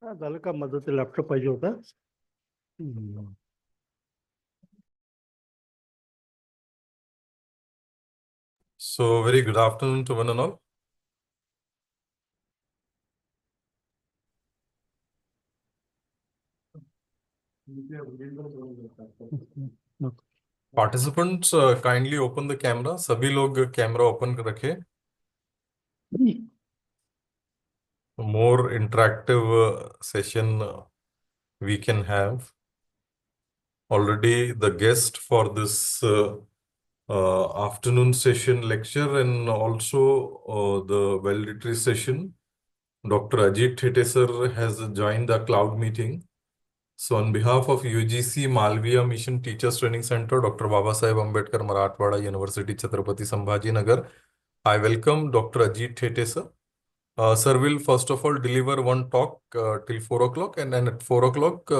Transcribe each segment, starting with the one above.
झालं का माझं ते लॅपटॉप पाहिजे होता. So, very good afternoon to one and all. Participants, kindly open the camera. सभी लोग कैमरा ओपन कर रखें. More interactive session we can have. Already the guest for this afternoon session lecture and also the valedictory session, Dr. Ajit Thete sir has joined the cloud meeting. So on behalf of UGC Malviya Mission Teachers Training Center, Dr. Babasaheb Ambedkar Marathwada University, Chhatrapati Sambhajinagar, I welcome Dr. Ajit Thete sir. Sir will first of all deliver one talk till 4 o'clock, and then at 4 o'clock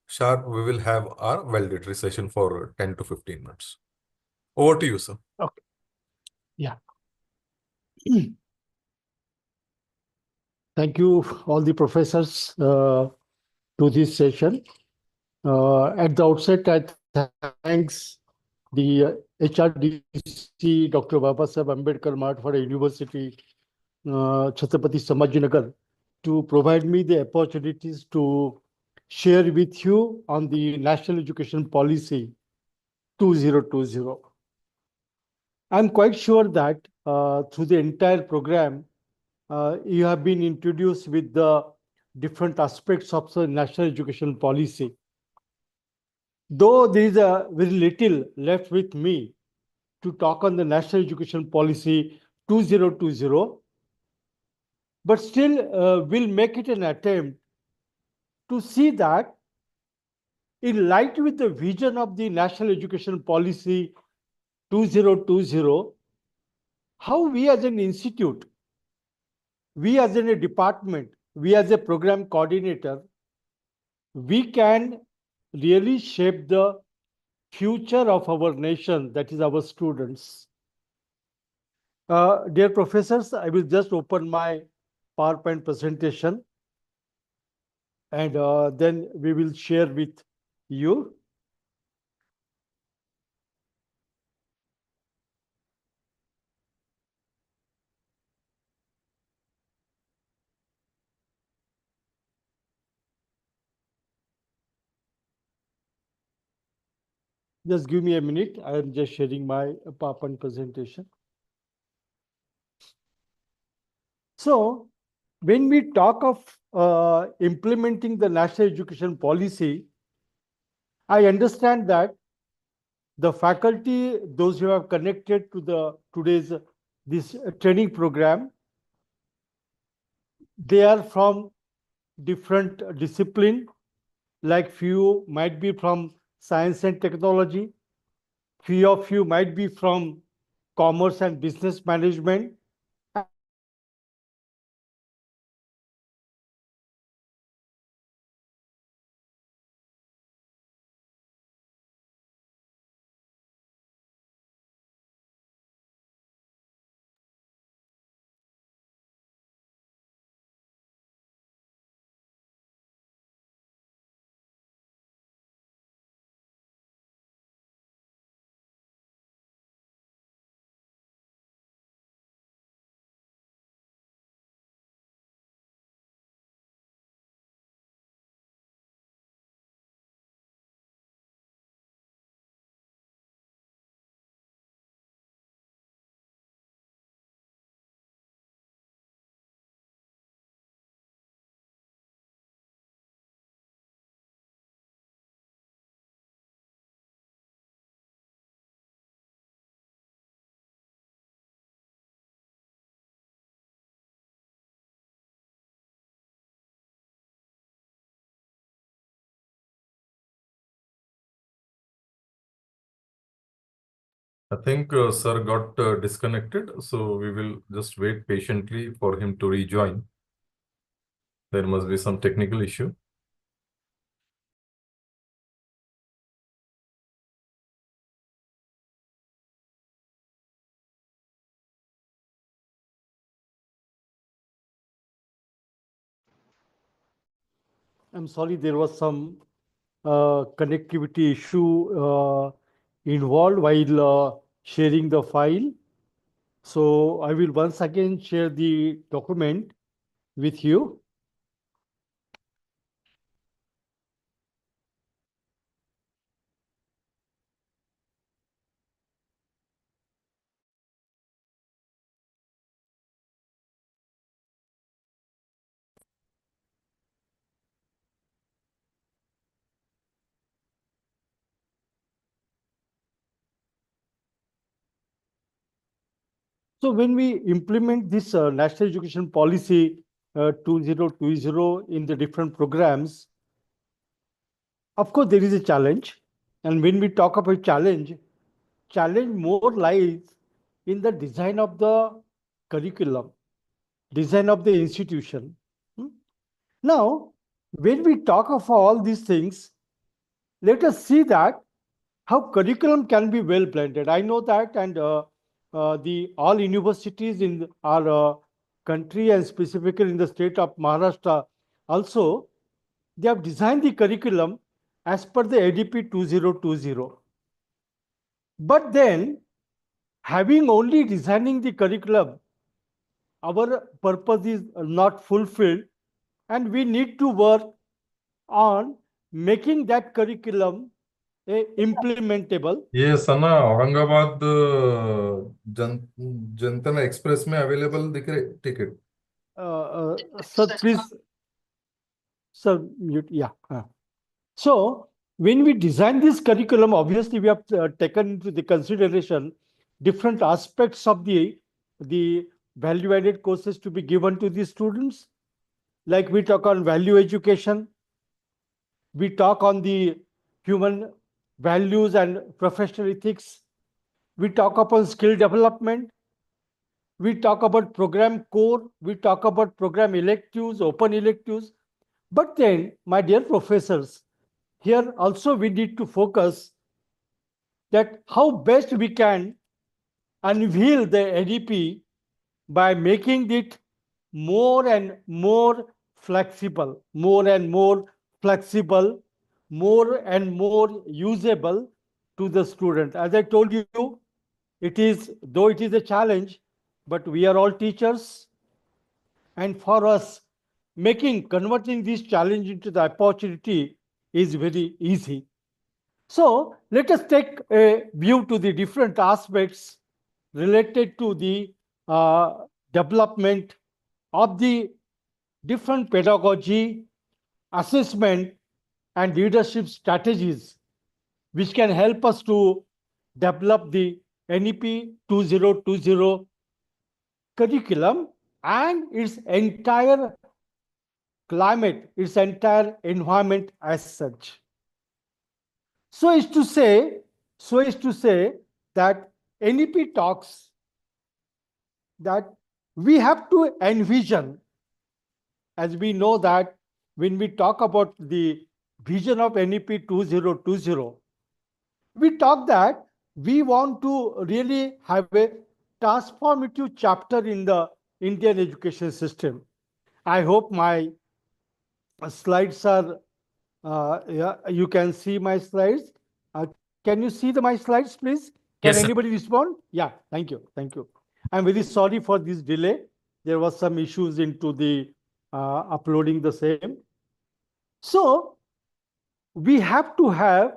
sharp we will have our valedictory session for 10 to 15 minutes. Over to you, sir. Okay. Yeah. Thank you, all the professors, to this session. At the outset, I thanks the HRDC, Dr. Babasaheb Ambedkar Marathwada University, Chhatrapati Sambhajinagar, to provide me the opportunities to share with you on the National Education Policy 2020. I'm quite sure that through the entire program, you have been introduced with the different aspects of the national education policy. Though there is a very little left with me to talk on the national education policy 2020, but still we'll make it an attempt to see that in light with the vision of the national education policy 2020, how we as an institute, we as in a department, we as a program coordinator, we can really shape the future of our nation, that is our students. Dear professors, I will just open my PowerPoint presentation and then we will share with you. Just give me a minute. I am just sharing my PowerPoint presentation. So, when we talk of implementing the national education policy, I understand that the faculty, those who have connected to the today's this training program, they are from different discipline, like few might be from science and technology, few of you might be from commerce and business management, I think sir got disconnected, so we will just wait patiently for him to rejoin. There must be some technical issue. I'm sorry, there was some connectivity issue involved while sharing the file. So I will once again share the document with you. So when we implement this National Education Policy 2020 in the different programs, of course, there is a challenge. And when we talk about challenge more lies in the design of the curriculum, design of the institution. Hmm? Now, when we talk of all these things, let us see that how curriculum can be well blended. I know that, and the all universities in our country and specifically in the state of Maharashtra also, they have designed the curriculum as per the ADP 2020. But then, having only designing the curriculum, our purpose is not fulfilled, and we need to work on making that curriculum implementable. ये सना औरंगाबाद जनता express में available दिख रहे ticket. Sir, please, sir, mute. Yeah. So, when we design this curriculum, obviously we have taken into the consideration different aspects of the value-added courses to be given to the students. Like we talk on value education, we talk on the human values and professional ethics, we talk upon skill development, we talk about program core, we talk about program electives, open electives. But then, my dear professors, here also we need to focus that how best we can unveil the ADP by making it more and more flexible, more and more flexible, more and more usable to the student. As I told you, it is, though it is a challenge, but we are all teachers. And for us, converting this challenge into the opportunity is very easy. So let us take a view to the different aspects related to the development of the different pedagogy, assessment, and leadership strategies which can help us to develop the NEP 2020 curriculum and its entire climate, its entire environment as such. So is to say, that NEP talks that we have to envision, as we know that when we talk about the vision of NEP 2020, we talk that we want to really have a transformative chapter in the Indian education system. I hope my slides are, yeah, you can see my slides. Can you see my slides, please? Can Yes, sir. anybody respond? Yeah, thank you. Thank you. I'm very sorry for this delay. There was some issues into the uploading the same. So we have to have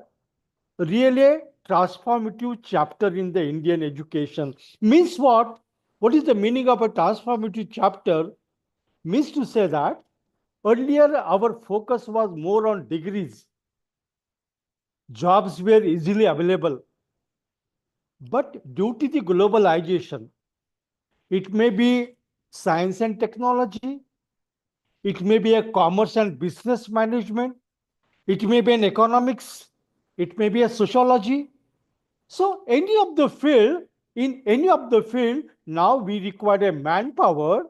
really transformative chapter in the Indian education. Means what? What is the meaning of a transformative chapter? Means to say that earlier our focus was more on degrees. Jobs were easily available. But due to the globalization, it may be science and technology, it may be a commerce and business management, it may be an economics, it may be a sociology. So in any of the field, now we require a manpower,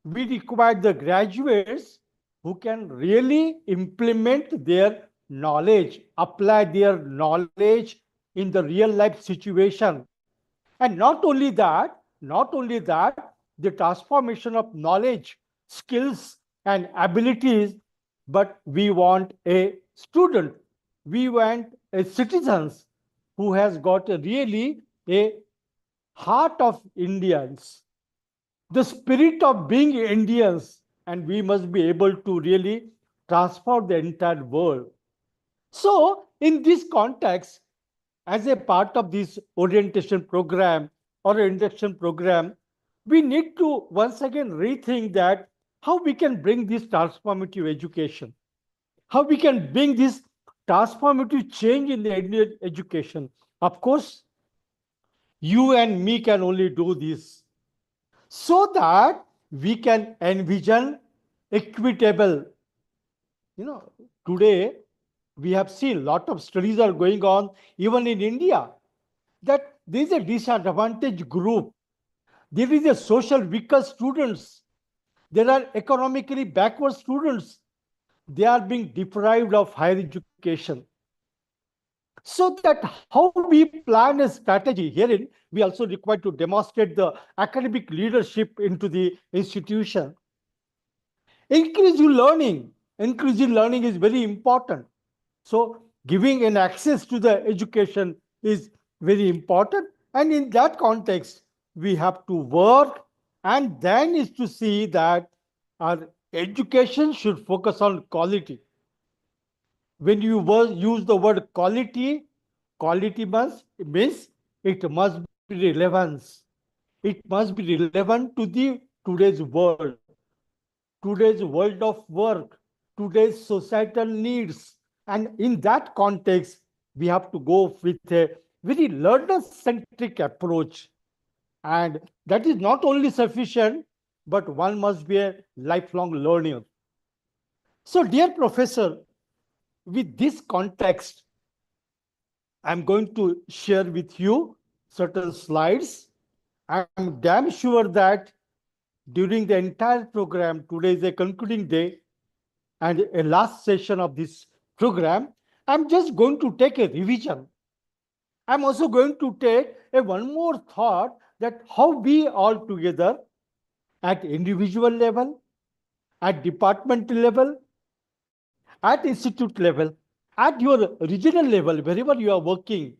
we require the graduates who can really implement their knowledge, apply their knowledge in the real life situation. And not only that, the transformation of knowledge, skills, and abilities but we want a student, we want a citizens who has got a really a heart of Indians, the spirit of being Indians, and we must be able to really transform the entire world. So, in this context, as a part of this orientation program or induction program, we need to once again rethink that how we can bring this transformative education, how we can bring this transformative change in the Indian education. Of course, you and me can only do this so that we can envision equitable. You know, today we have seen a lot of studies are going on even in India that there is a disadvantaged group, there is a social weaker students, there are economically backward students, they are being deprived of higher education. So that how we plan a strategy herein, we also require to demonstrate the academic leadership into the institution. Increasing learning is very important. So giving an access to the education is very important. And in that context, we have to work, and then is to see that our education should focus on quality. When you use the word quality, quality must means it must be relevance. It must be relevant to the today's world of work, today's societal needs. And in that context, we have to go with a very learner centric approach. And that is not only sufficient, but one must be a lifelong learner. So, dear professor, with this context, I'm going to share with you certain slides. I'm damn sure that during the entire program, today is a concluding day and a last session of this program, I'm just going to take a revision. I'm also going to take a one more thought that how we all together at individual level, at departmental level, at institute level, at your regional level, wherever you are working,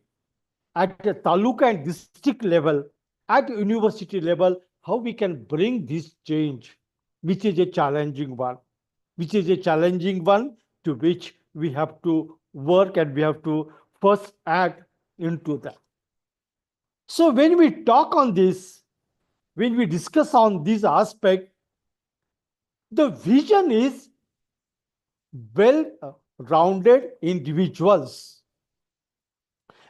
at a taluka and district level, at university level, how we can bring this change, which is a challenging one, to which we have to work and we have to first add into that. So when we talk on this, when we discuss on this aspect, the vision is well-rounded individuals.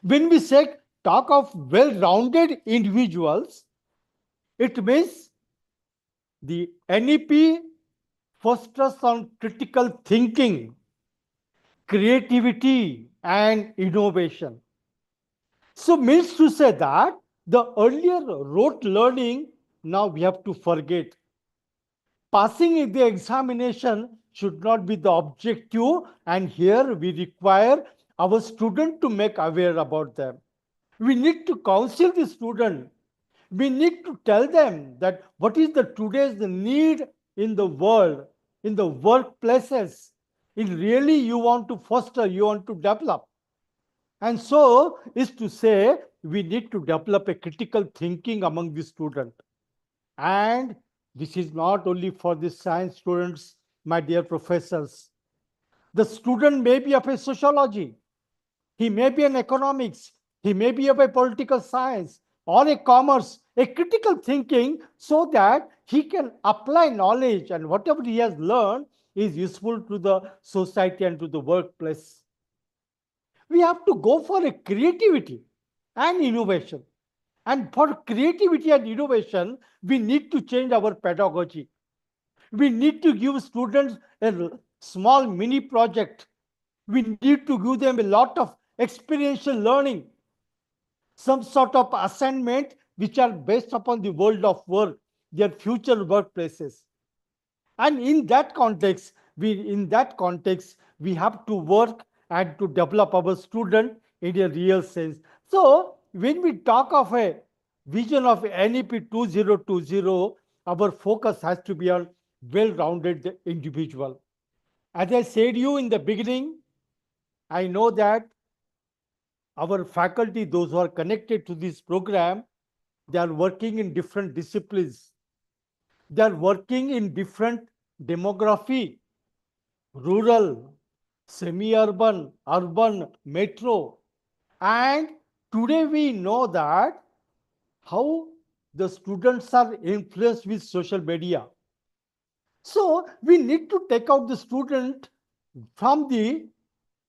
When we say talk of well-rounded individuals, it means the NEP fosters on critical thinking, creativity, and innovation. So means to say that the earlier rote learning, now we have to forget. Passing the examination should not be the objective, and here we require our student to make aware about them. We need to counsel the student. We need to tell them that what is the today's need in the world, in the workplaces. If really you want to foster, you want to develop. And so is to say we need to develop a critical thinking among the student. And this is not only for the science students, my dear professors. The student may be of a sociology, he may be an economics, he may be of a political science or a commerce, a critical thinking, so that he can apply knowledge and whatever he has learned is useful to the society and to the workplace. We have to go for a creativity and innovation. And for creativity and innovation, we need to change our pedagogy. We need to give students a small mini project. We need to give them a lot of experiential learning, some sort of assignment which are based upon the world of work, their future workplaces. And in that context, we have to work and to develop our student in a real sense. So when we talk of a vision of NEP 2020, our focus has to be on well-rounded individual. As I said you in the beginning, I know that our faculty, those who are connected to this program, they are working in different disciplines. They are working in different demography, rural, semi-urban, urban, metro. And today we know that how the students are influenced with social media. So we need to take out the student from the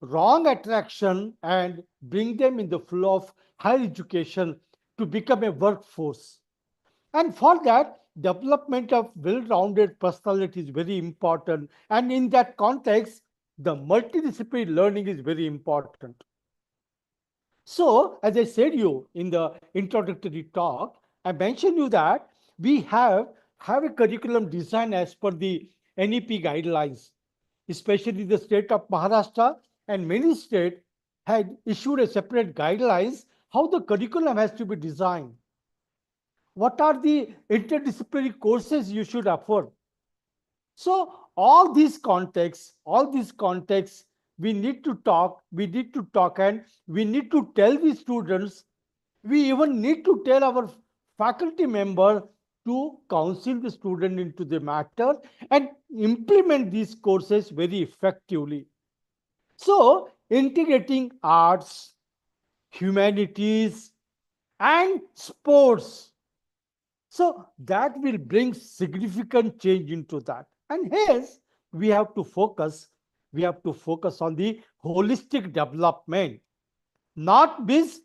wrong attraction and bring them in the flow of higher education to become a workforce. And for that, development of well-rounded personality is very important. And in that context, the multidisciplinary learning is very important. So, as I said you in the introductory talk, I mentioned you that we have a curriculum design as per the NEP guidelines, especially the state of Maharashtra and many states had issued a separate guidelines how the curriculum has to be designed. What are the interdisciplinary courses you should offer? So all these contexts, we need to talk and we need to tell the students, we even need to tell our faculty member to counsel the student into the matter and implement these courses very effectively. So integrating arts, humanities, and sports, so that will bring significant change into that. And hence, we have to focus, we have to focus on the holistic development. Not miss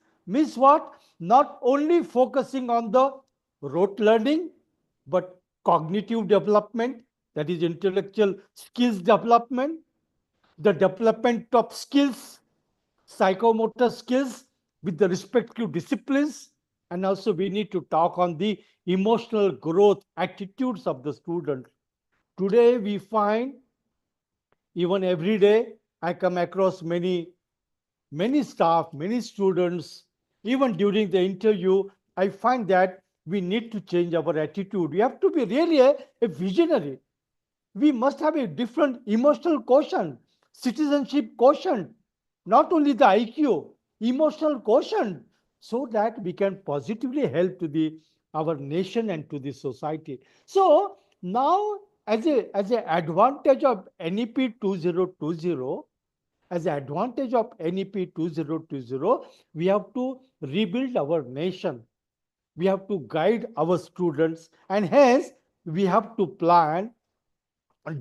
what? Not only focusing on the rote learning, but cognitive development, that is intellectual skills development, the development of skills, psychomotor skills with the respective disciplines, and also we need to talk on the emotional growth attitudes of the student. Today we find, even every day I come across many staff, many students, even during the interview, I find that we need to change our attitude. We have to be really a visionary. We must have a different emotional quotient, citizenship quotient, not only the IQ, emotional quotient, so that we can positively help to the our nation and to the society. So now, as a advantage of NEP 2020, as an advantage of NEP 2020, we have to rebuild our nation. We have to guide our students, and hence we have to plan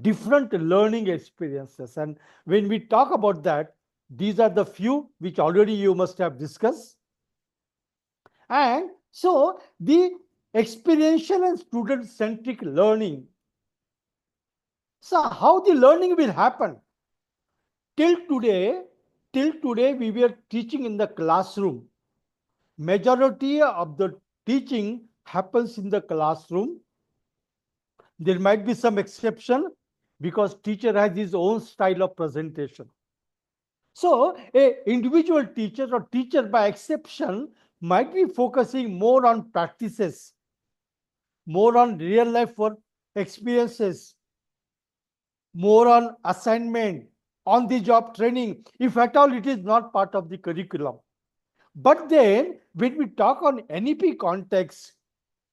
different learning experiences. And when we talk about that, these are the few which already you must have discussed. And so the experiential and student centric learning. So how the learning will happen? Till today, till today we were teaching in the classroom. Majority of the teaching happens in the classroom. There might be some exception because teacher has his own style of presentation. So, a individual teacher or teacher by exception might be focusing more on practices, more on real life work experiences, more on assignment, on the job training, if at all it is not part of the curriculum. But then, when we talk on NEP context,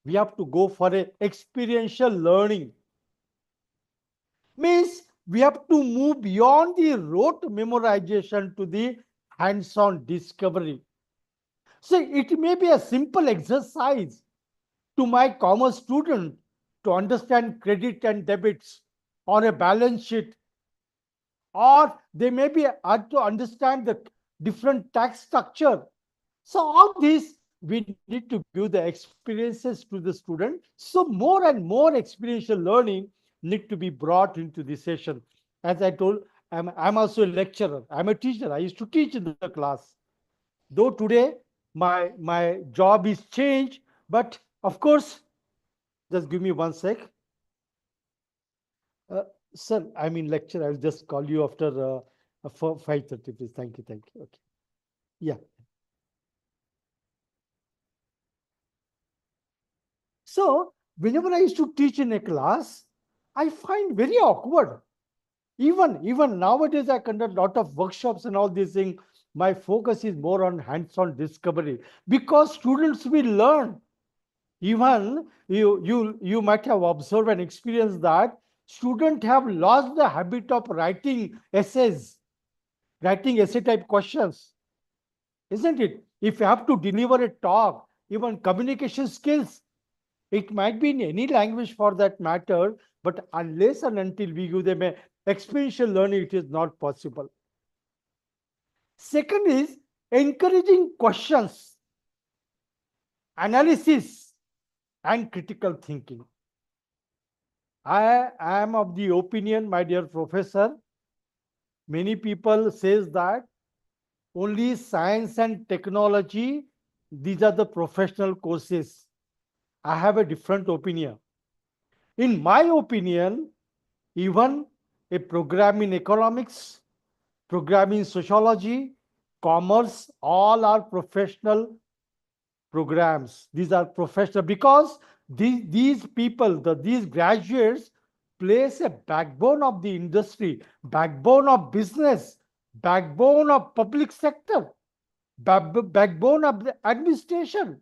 we have to go for a experiential learning. Means we have to move beyond the rote memorization to the hands-on discovery. So it may be a simple exercise to my commerce student to understand credit and debits or a balance sheet, or they may be to understand the different tax structure. So all this we need to give the experiences to the student. So more and more experiential learning need to be brought into the session. As I told, I'm also a lecturer. I'm a teacher. I used to teach in the class. Though today my job is changed, but of course, just give me one sec. Uh, Sir, I'm in lecture. I'll just call you after 5:30, please. Thank you. Thank you. Okay. Yeah. So whenever I used to teach in a class, I find very awkward. Even nowadays, I conduct a lot of workshops and all these things. My focus is more on hands-on discovery because students will learn. Even you might have observed and experienced that students have lost the habit of writing essays, writing essay type questions, isn't it? If you have to deliver a talk, even communication skills, it might be in any language for that matter, but unless and until we give them a experiential learning, it is not possible. Second is encouraging questions, analysis, and critical thinking. I am of the opinion, my dear professor, many people says that only science and technology, these are the professional courses. I have a different opinion. In my opinion, even a program in economics, program in sociology, commerce, all are professional programs. These are professional because these people, these graduates place a backbone of the industry, backbone of business, backbone of public sector, backbone of the administration.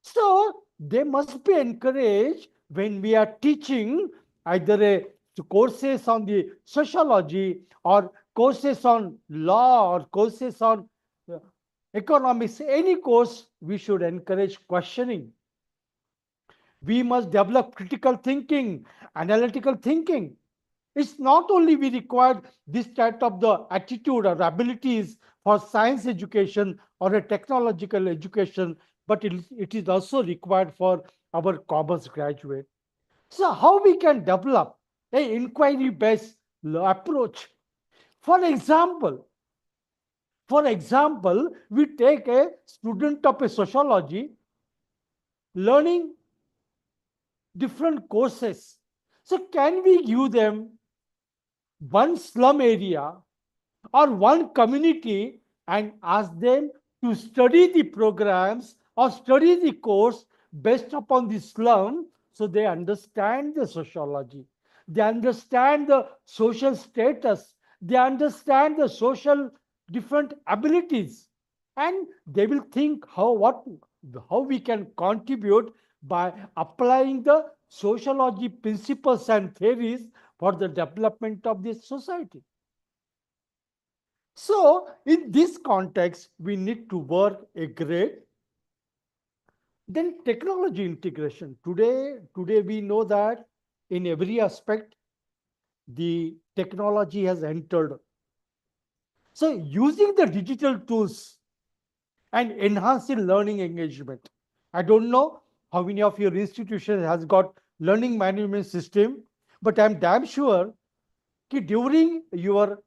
So they must be encouraged when we are teaching either a courses on the sociology or courses on law or courses on uh, economics, any course, we should encourage questioning. We must develop critical thinking, analytical thinking. It's not only we require this type of the attitude or abilities for science education or a technological education, but it is also required for our commerce graduate. So how we can develop a inquiry based approach? For example, we take a student of a sociology learning different courses. So can we give them one slum area or one community and ask them to study the programs or study the course based upon the slum so they understand the sociology, they understand the social status, they understand the social different abilities, and they will think how we can contribute by applying the sociology principles and theories for the development of this society. So, in this context, we need to work a great. Then technology integration. Today we know that in every aspect, the technology has entered. So, using the digital tools and enhancing learning engagement. I don't know how many of your institutions has got learning management system, but I'm damn sure that during your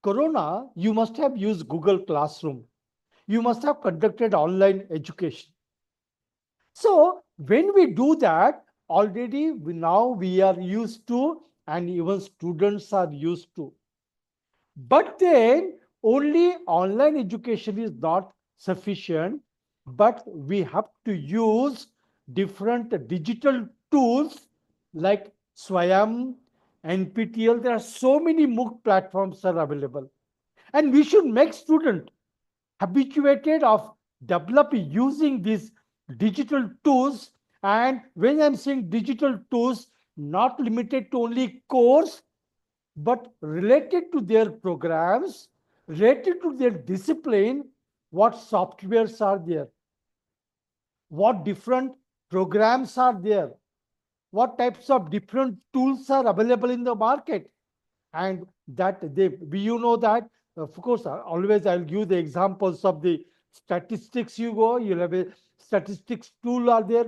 Corona, you must have used Google Classroom. You must have conducted online education. So when we do that, already now we are used to, and even students are used to. But then only online education is not sufficient, but we have to use different digital tools like Swayam, NPTL. There are so many MOOC platforms are available. And we should make students habituated of developing using these digital tools. And when I'm saying digital tools, not limited to only course, but related to their programs, related to their discipline, what softwares are there, what different programs are there, what types of different tools are available in the market, and that you know that of course always I'll give the examples of the statistics. You'll have a statistics tool are there,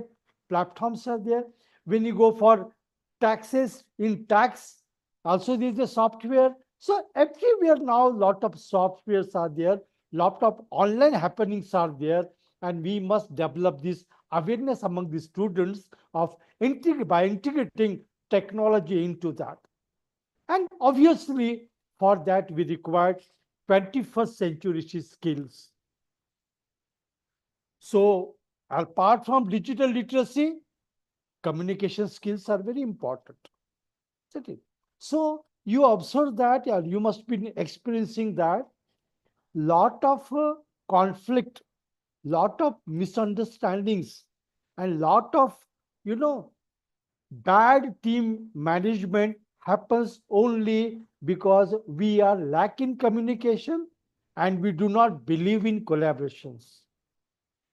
platforms are there. When you go for taxes, in tax also there is a software. So everywhere now lot of softwares are there, lot of online happenings are there, and we must develop this awareness among the students of by integrating technology into that. And obviously, for that, we require 21st century skills. So, apart from digital literacy, communication skills are very important. Isn't it? So, you observe that, yeah, you must be experiencing that lot of conflict, lot of misunderstandings, and lot of, you know, bad team management happens only because we are lacking communication and we do not believe in collaborations.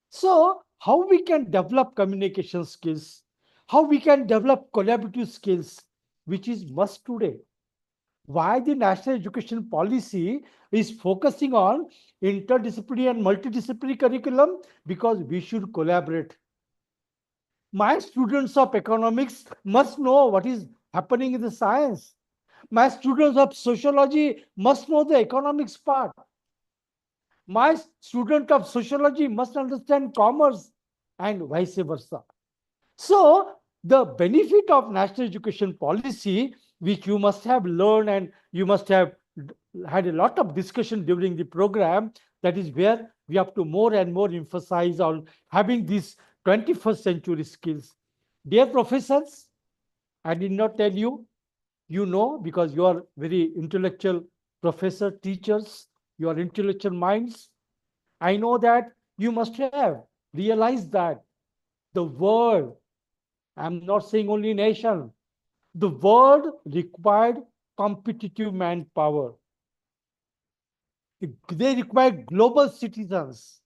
So, how we can develop communication skills, how we can develop collaborative skills, which is must today. Why the national education policy is focusing on interdisciplinary and multidisciplinary curriculum? Because we should collaborate. My students of economics must know what is happening in the science. My students of sociology must know the economics part. My student of sociology must understand commerce and vice versa. So, the benefit of national education policy, which you must have learned and you must have had a lot of discussion during the program, that is where we have to more and more emphasize on having these 21st century skills. Dear professors, I did not tell you, you know, because you are very intellectual professor, teachers, you are intellectual minds. I know that you must have realized that the world, I'm not saying only nation, the world required competitive manpower. They required global citizens.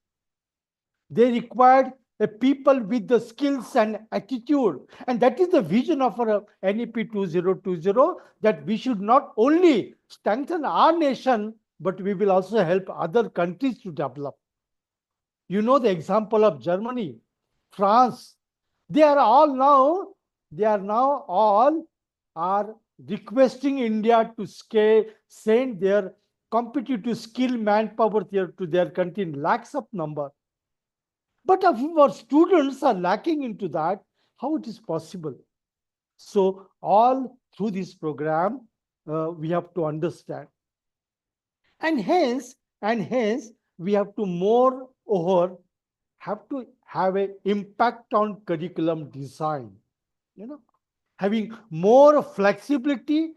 They required a people with the skills and attitude. And that is the vision of our NEP 2020, that we should not only strengthen our nation, but we will also help other countries to develop. You know the example of Germany, France. They are all now, they are now all are requesting India to send their competitive skill manpower there to their country in lakhs of number. But if our students are lacking into that, how it is possible? So all through this program, we have to understand. And hence, we have to moreover have to have an impact on curriculum design, you know, having more flexibility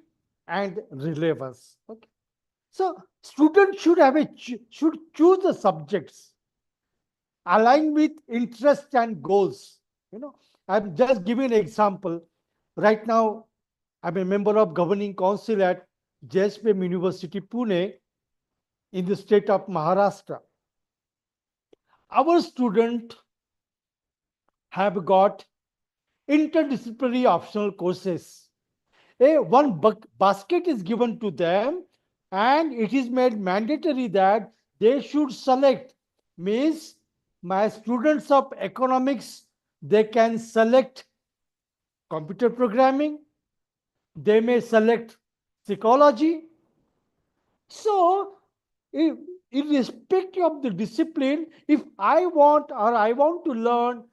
and relevance. Okay. So students should should choose the subjects aligned with interest and goals. You know, I'm just giving an example. Right now, I'm a member of governing council at JSPM University, Pune, in the state of Maharashtra. Our students have got interdisciplinary optional courses. One basket is given to them, and it is made mandatory that they should select. Means my students of economics, they can select computer programming, they may select psychology. So, if, irrespective of the discipline, if I want to learn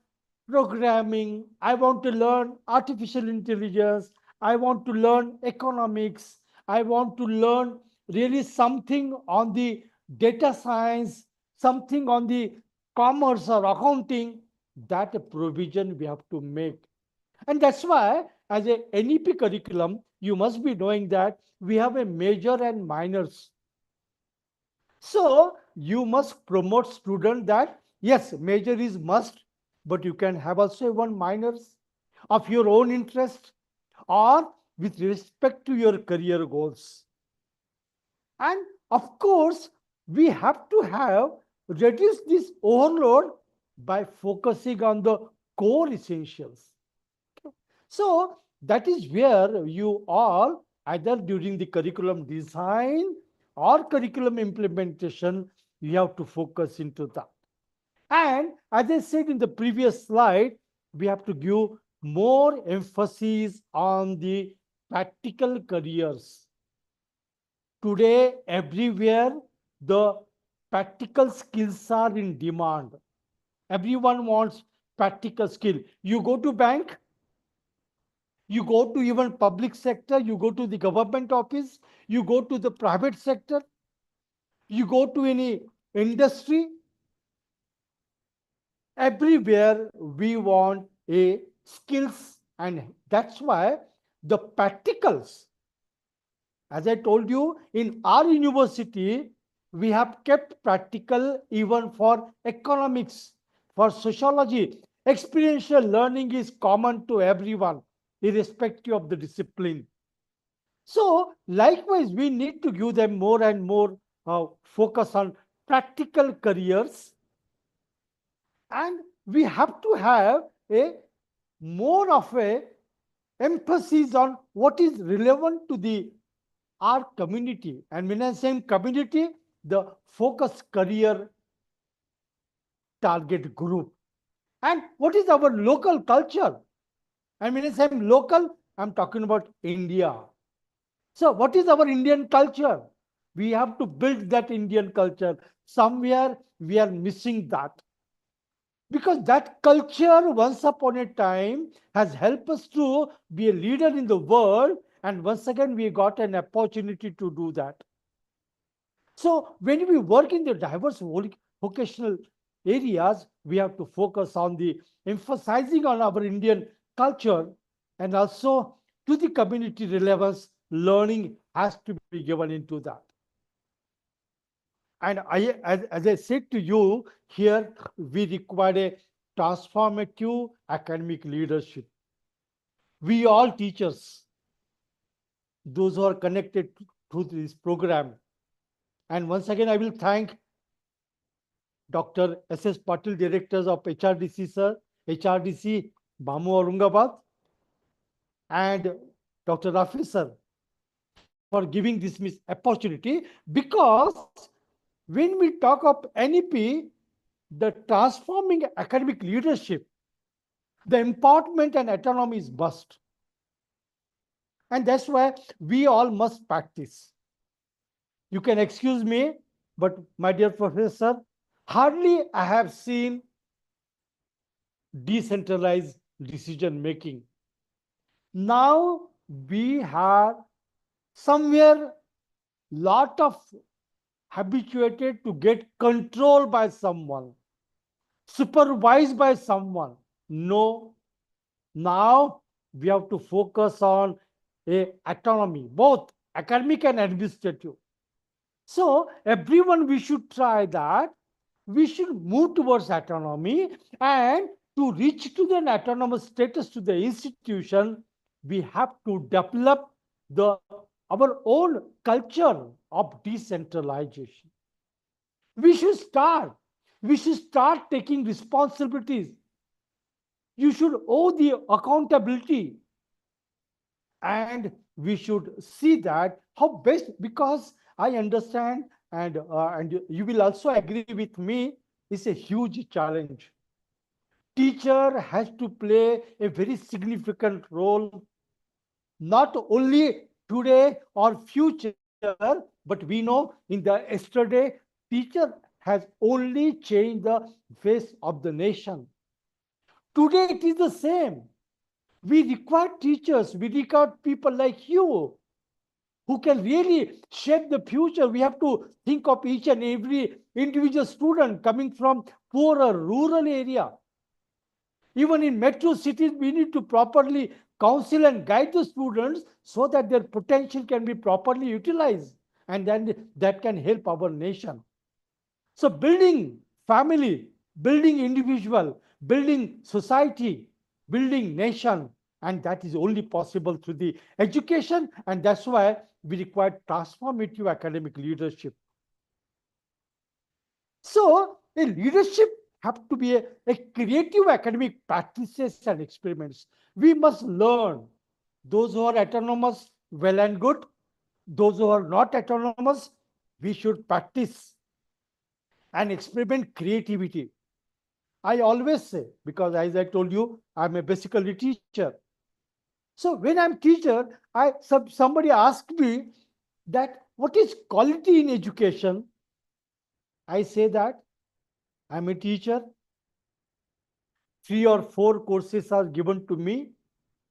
programming, I want to learn artificial intelligence, I want to learn economics, I want to learn really something on the data science, something on the commerce or accounting, that a provision we have to make. And that's why, as a NEP curriculum, you must be knowing that we have a major and minors. So you must promote student that yes, major is must, but you can have also one minors of your own interest or with respect to your career goals. And of course, we have to have reduce this overload by focusing on the core essentials. So that is where you all, either during the curriculum design or curriculum implementation, you have to focus into that. And as I said in the previous slide, we have to give more emphasis on the practical careers. Today, everywhere, the practical skills are in demand. Everyone wants practical skill. You go to bank, you go to even public sector, you go to the government office, you go to the private sector, you go to any industry, everywhere we want a skills, and that's why the practicals As I told you, in our university, we have kept practical even for economics, for sociology. Experiential learning is common to everyone, irrespective of the discipline. So, likewise, we need to give them more and more focus on practical careers, and we have to have a more of a emphasis on what is relevant to the our community. And when I say community, the focus career target group. And what is our local culture? And when I say local, I'm talking about India. So, what is our Indian culture? We have to build that Indian culture. Somewhere we are missing that. Because that culture, once upon a time, has helped us to be a leader in the world. And once again, we got an opportunity to do that. So, when we work in the diverse vocational areas, we have to focus on the emphasizing on our Indian culture, and also to the community relevance, learning has to be given into that. And as I said to you, here we require a transformative academic leadership. We all teachers, those who are connected to this program. And once again, I will thank Dr. S.S. Patil, directors of HRDC, sir, HRDC, BAMU Aurangabad, and Dr. Rafi, sir, for giving this opportunity, because when we talk of NEP, the transforming academic leadership, the empowerment and autonomy is must. And that's why we all must practice. You can excuse me, but my dear professor, hardly I have seen decentralized decision making. Now we have somewhere lot of habituated to get controlled by someone, supervised by someone. No, now we have to focus on a autonomy, both academic and administrative. So everyone, we should try that. We should move towards autonomy, and to reach to the autonomous status to the institution, we have to develop the our own culture of decentralization. We should start. We should start taking responsibilities. You should owe the accountability, and we should see that how best, because I understand, and you will also agree with me, it's a huge challenge. Teacher has to play a very significant role, not only today or future, but we know in the yesterday, teacher has only changed the face of the nation. Today it is the same. We require teachers, we require people like you who can really shape the future. We have to think of each and every individual student coming from poorer rural area. Even in metro cities, we need to properly counsel and guide the students so that their potential can be properly utilized, and then that can help our nation. So building family, building individual, building society, building nation, and that is only possible through the education, and that's why we require transformative academic leadership. So a leadership have to be a creative academic practices and experiments. We must learn. Those who are autonomous, well and good. Those who are not autonomous, we should practice and experiment creativity. I always say, because as I told you, I'm a basically teacher. So when I'm teacher, somebody asked me that what is quality in education? I say that I'm a teacher. 3 or 4 courses are given to me.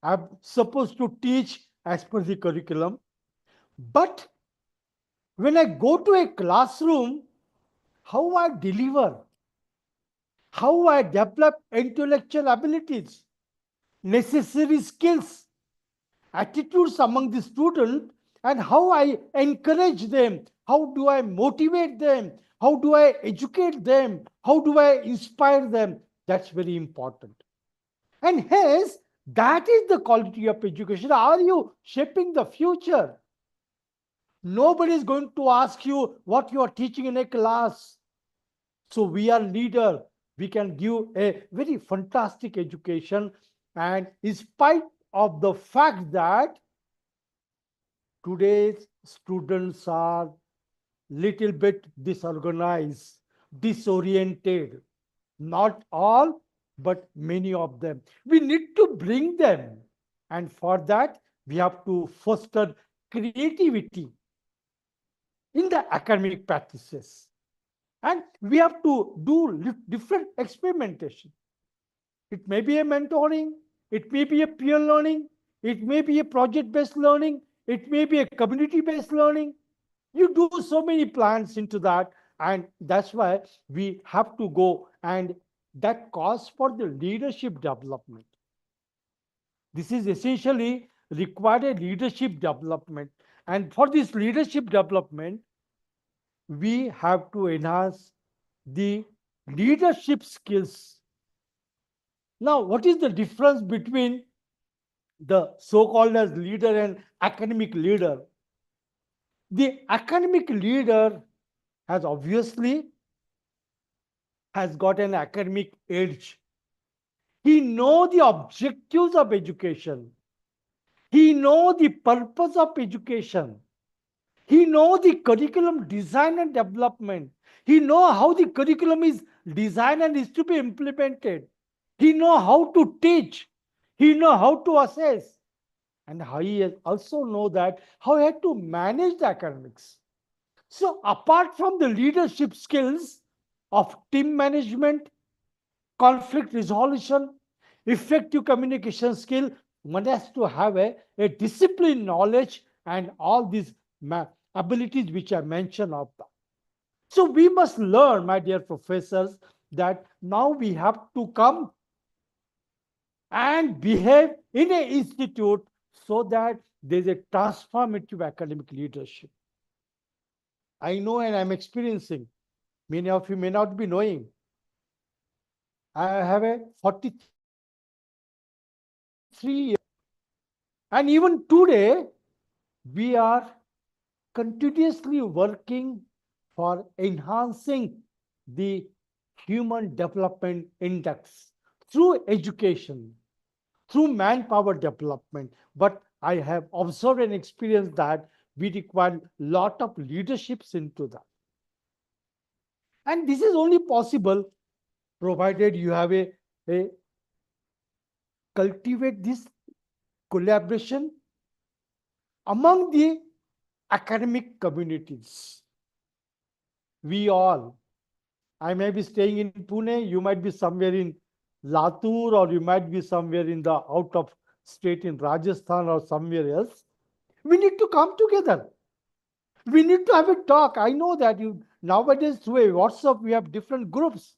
I'm supposed to teach as per the curriculum. But when I go to a classroom, how I deliver, how I develop intellectual abilities, necessary skills, attitudes among the student, and how I encourage them, how do I motivate them, how do I educate them, how do I inspire them. That's very important. And hence, that is the quality of education. Are you shaping the future? Nobody is going to ask you what you are teaching in a class. So we are leader. We can give a very fantastic education. And in spite of the fact that today's students are little bit disorganized, disoriented, not all, but many of them. We need to bring them. And for that, we have to foster creativity in the academic practices. And we have to do different experimentation. It may be a mentoring, it may be a peer learning, it may be a project-based learning, it may be a community-based learning. You do so many plans into that, and that's why we have to go, and that calls for the leadership development. This is essentially required a leadership development. And for this leadership development, we have to enhance the leadership skills. Now, what is the difference between the so-called as leader and academic leader? The academic leader has obviously has got an academic edge. He knows the objectives of education. He knows the purpose of education. He knows the curriculum design and development. He knows how the curriculum is designed and is to be implemented. He knows how to teach. He knows how to assess. And he also knows that how he had to manage the academics. So apart from the leadership skills of team management, conflict resolution, effective communication skill, one has to have a discipline knowledge and all these abilities which I mentioned of that. So we must learn, my dear professors, that now we have to come and behave in an institute so that there's a transformative academic leadership. I know and I'm experiencing. Many of you may not be knowing. I have a 43 years. And even today, we are continuously working for enhancing the Human Development Index through education, through manpower development. But I have observed and experienced that we require a lot of leaderships into that. And this is only possible provided you have a cultivate this collaboration among the academic communities. We all, I may be staying in Pune, you might be somewhere in Latur, or you might be somewhere in the out of state in Rajasthan or somewhere else. We need to come together. We need to have a talk. I know that you nowadays through a WhatsApp we have different groups.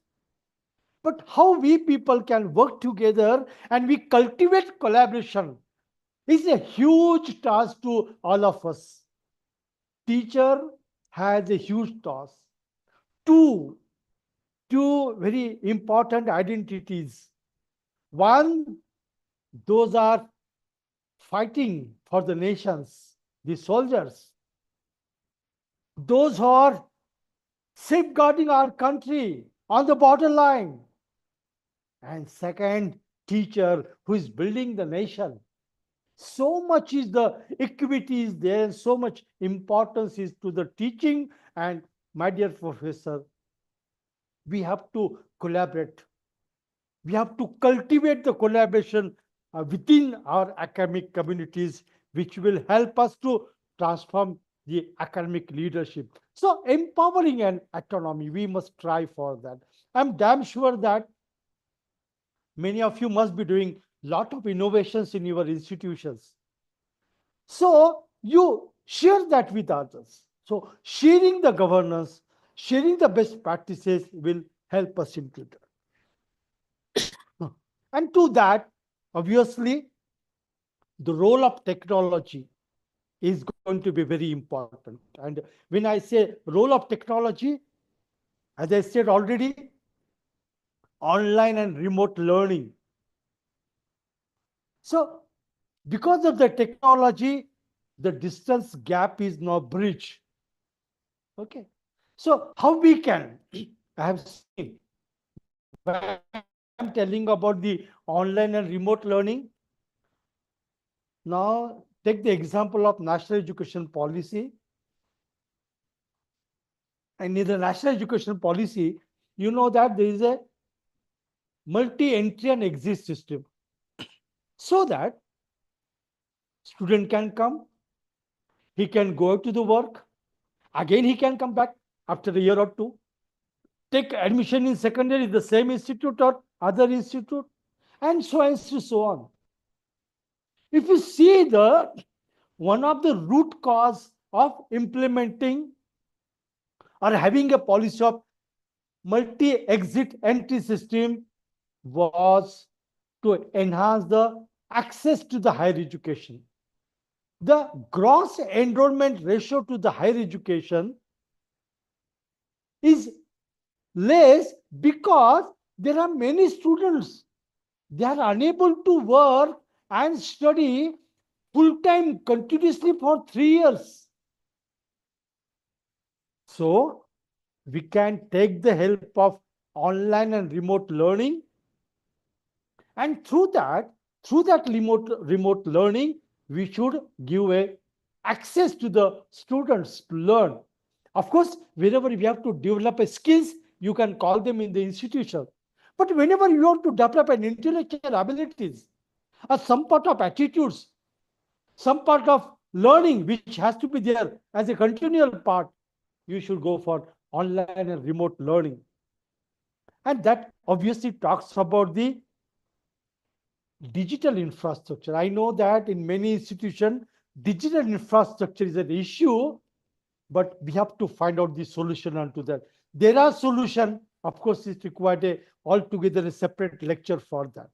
But how we people can work together and we cultivate collaboration is a huge task to all of us. Teacher has a huge task. Two very important identities. One, those are fighting for the nations, the soldiers. Those who are safeguarding our country on the borderline. And second, teacher who is building the nation. So much is the equity is there, so much importance is to the teaching. And my dear professor, we have to collaborate. We have to cultivate the collaboration within our academic communities, which will help us to transform the academic leadership. So empowering and autonomy, we must try for that. I'm damn sure that many of you must be doing a lot of innovations in your institutions. So you share that with others. So sharing the governance, sharing the best practices will help us into that. And to that, obviously, the role of technology is going to be very important. And when I say role of technology, as I said already, online and remote learning. So because of the technology, the distance gap is now bridged. Okay. So how we can, I have seen, when I'm telling about the online and remote learning, now take the example of national education policy. And in the national education policy, you know that there is a multi-entry and exit system, so that student can come, he can go to the work, again he can come back after a year or two, take admission in secondary, the same institute or other institute, and so on and so on. If you see the one of the root cause of implementing or having a policy of multi-exit entry system was to enhance the access to the higher education. The gross enrollment ratio to the higher education is less because there are many students. They are unable to work and study full time continuously for 3 years. So we can take the help of online and remote learning, and through that remote learning, we should give a access to the students to learn. Of course, wherever we have to develop a skills, you can call them in the institution. But whenever you want to develop an intellectual abilities or some part of attitudes, some part of learning which has to be there as a continual part, you should go for online and remote learning. And that obviously talks about the digital infrastructure. I know that in many institutions, digital infrastructure is an issue, but we have to find out the solution onto that. There are solutions, of course, it required a altogether a separate lecture for that.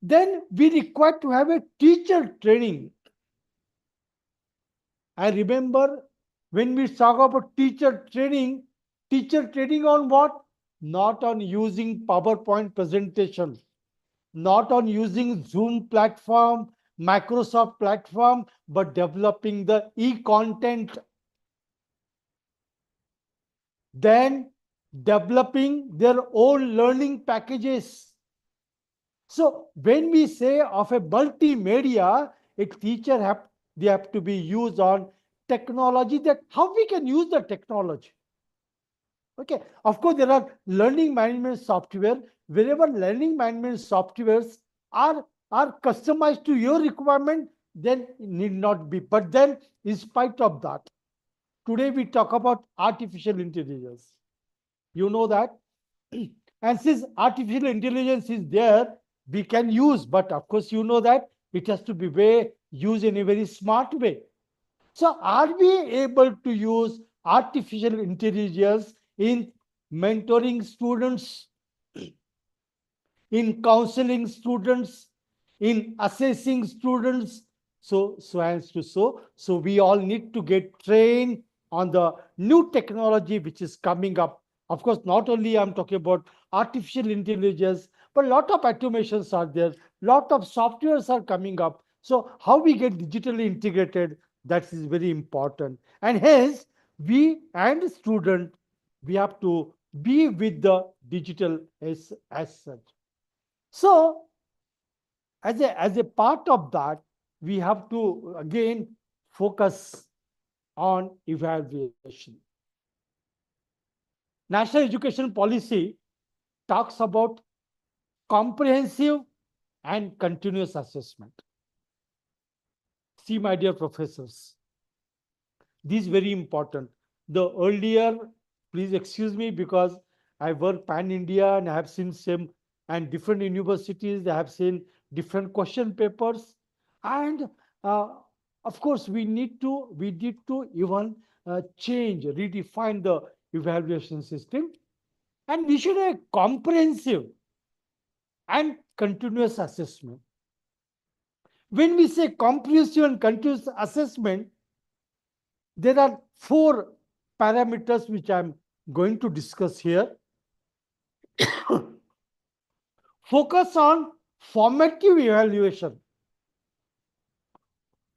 Then we require to have a teacher training. I remember when we talk about teacher training on what? Not on using PowerPoint presentation, not on using Zoom platform, Microsoft platform, but developing the e-content, then developing their own learning packages. So when we say of a multimedia, a teacher they have to be used on technology, that how we can use the technology. Okay, of course, there are learning management software. Wherever learning management softwares are customized to your requirement, then it need not be. But then, in spite of that, today we talk about artificial intelligence. You know that? And since artificial intelligence is there, we can use, but of course, you know that it has to be used in a very smart way. So are we able to use artificial intelligence in mentoring students, in counseling students, in assessing students? So and so. So we all need to get trained on the new technology which is coming up. Of course, not only I'm talking about artificial intelligence, but a lot of automations are there, lot of softwares are coming up. So how we get digitally integrated, that is very important. And hence, we and student, we have to be with the digital as such. So as a part of that, we have to again focus on evaluation. National education policy talks about comprehensive and continuous assessment. See, my dear professors, this is very important. The earlier, please excuse me, because I work pan India and I have seen same and different universities. I have seen different question papers, and uh, of course we need to even change, redefine the evaluation system, and we should have comprehensive and continuous assessment. When we say comprehensive and continuous assessment, there are 4 parameters which I'm going to discuss here. Focus on formative evaluation.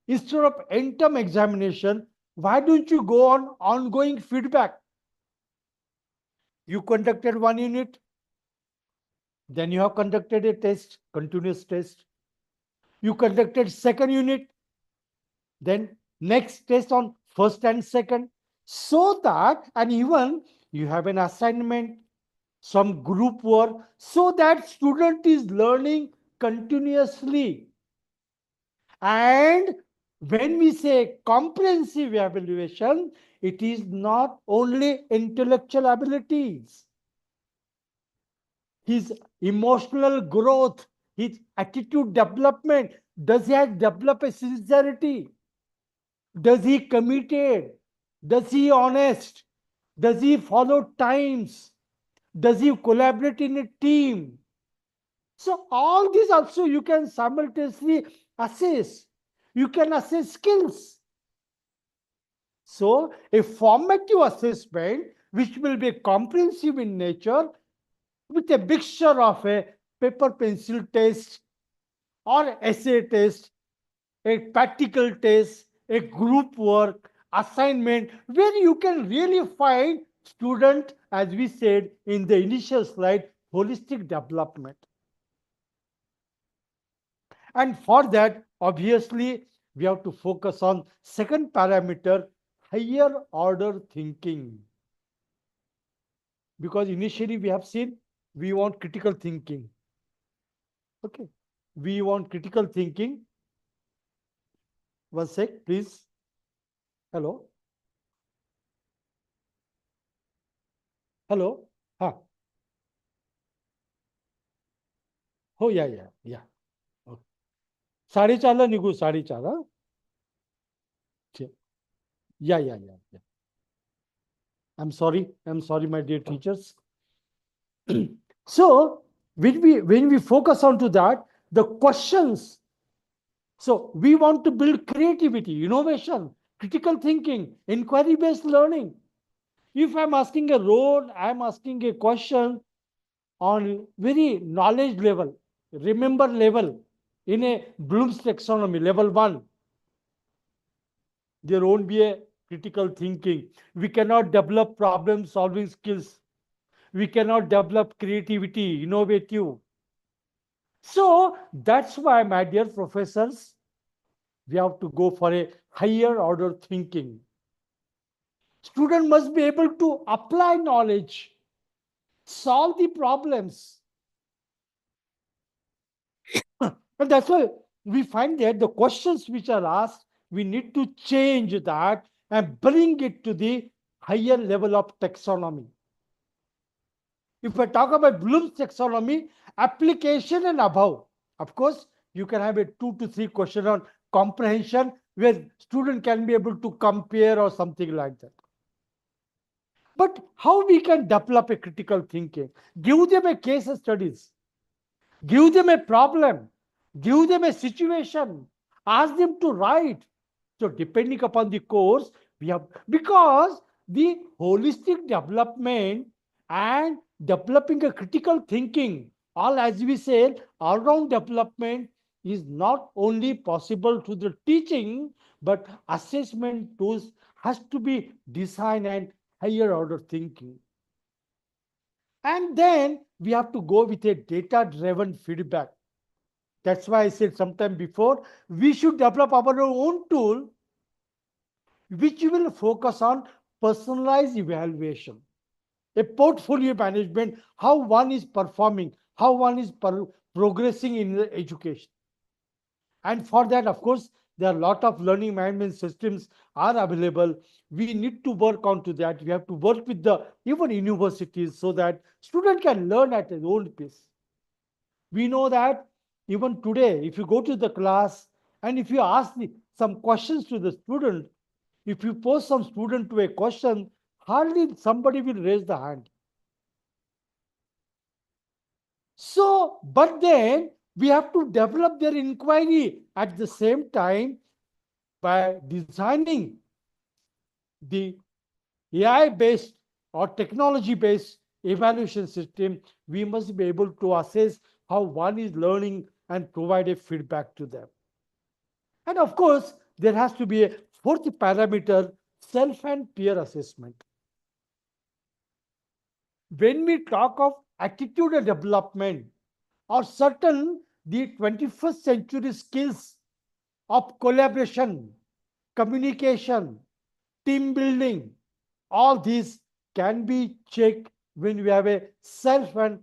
Instead of end-term examination, why don't you go on ongoing feedback? You conducted 1 unit, then you have conducted a test, continuous test. You conducted 2nd unit, then next test on 1st and 2nd. So that, and even you have an assignment, some group work, so that student is learning continuously. And when we say comprehensive evaluation, it is not only intellectual abilities. His emotional growth, his attitude development, does he have developed a sincerity? Does he committed? Does he honest? Does he follow times? Does he collaborate in a team? So all these also you can simultaneously assess. You can assess skills. So a formative assessment, which will be comprehensive in nature, with a mixture of a paper pencil test or essay test, a practical test, a group work, assignment, where you can really find student, as we said in the initial slide, holistic development. And for that, obviously, we have to focus on second parameter, higher order thinking. Because initially we have seen we want critical thinking. Okay. We want critical thinking. One sec, please. Hello. Hello. Huh. Oh, yeah. Okay. 4:30 निघू 4:30. Yeah. I'm sorry, my dear teachers. So when we focus on to that, the questions. So we want to build creativity, innovation, critical thinking, inquiry-based learning. If I'm asking a role, I'm asking a question on very knowledge level, remember level, in a Bloom's taxonomy, level 1, there won't be a critical thinking. We cannot develop problem solving skills. We cannot develop creativity, innovative. So that's why, my dear professors, we have to go for a higher order thinking. Student must be able to apply knowledge, solve the problems. And that's why we find that the questions which are asked, we need to change that and bring it to the higher level of taxonomy. If I talk about Bloom's taxonomy, application and above, of course, you can have a 2 to 3 question on comprehension where student can be able to compare or something like that. But how we can develop a critical thinking? Give them a case studies. Give them a problem. Give them a situation. Ask them to write. So depending upon the course, we have, because the holistic development and developing a critical thinking, all as we said, all-round development is not only possible through the teaching, but assessment tools has to be designed and higher order thinking. And then we have to go with a data-driven feedback. That's why I said sometime before, we should develop our own tool which will focus on personalized evaluation, a portfolio management, how one is performing, how one is progressing in the education. And for that, of course, there are a lot of learning management systems are available. We need to work on to that. We have to work with the even universities so that student can learn at their own pace. We know that even today, if you go to the class and if you ask some questions to the student, if you pose some student to a question, hardly somebody will raise the hand. So, but then We have to develop their inquiry at the same time by designing the AI-based or technology-based evaluation system. We must be able to assess how one is learning and provide a feedback to them. And of course, there has to be a fourth parameter, self and peer assessment. When we talk of attitude development or certain the 21st century skills of collaboration, communication, team building, all these can be checked when we have a self and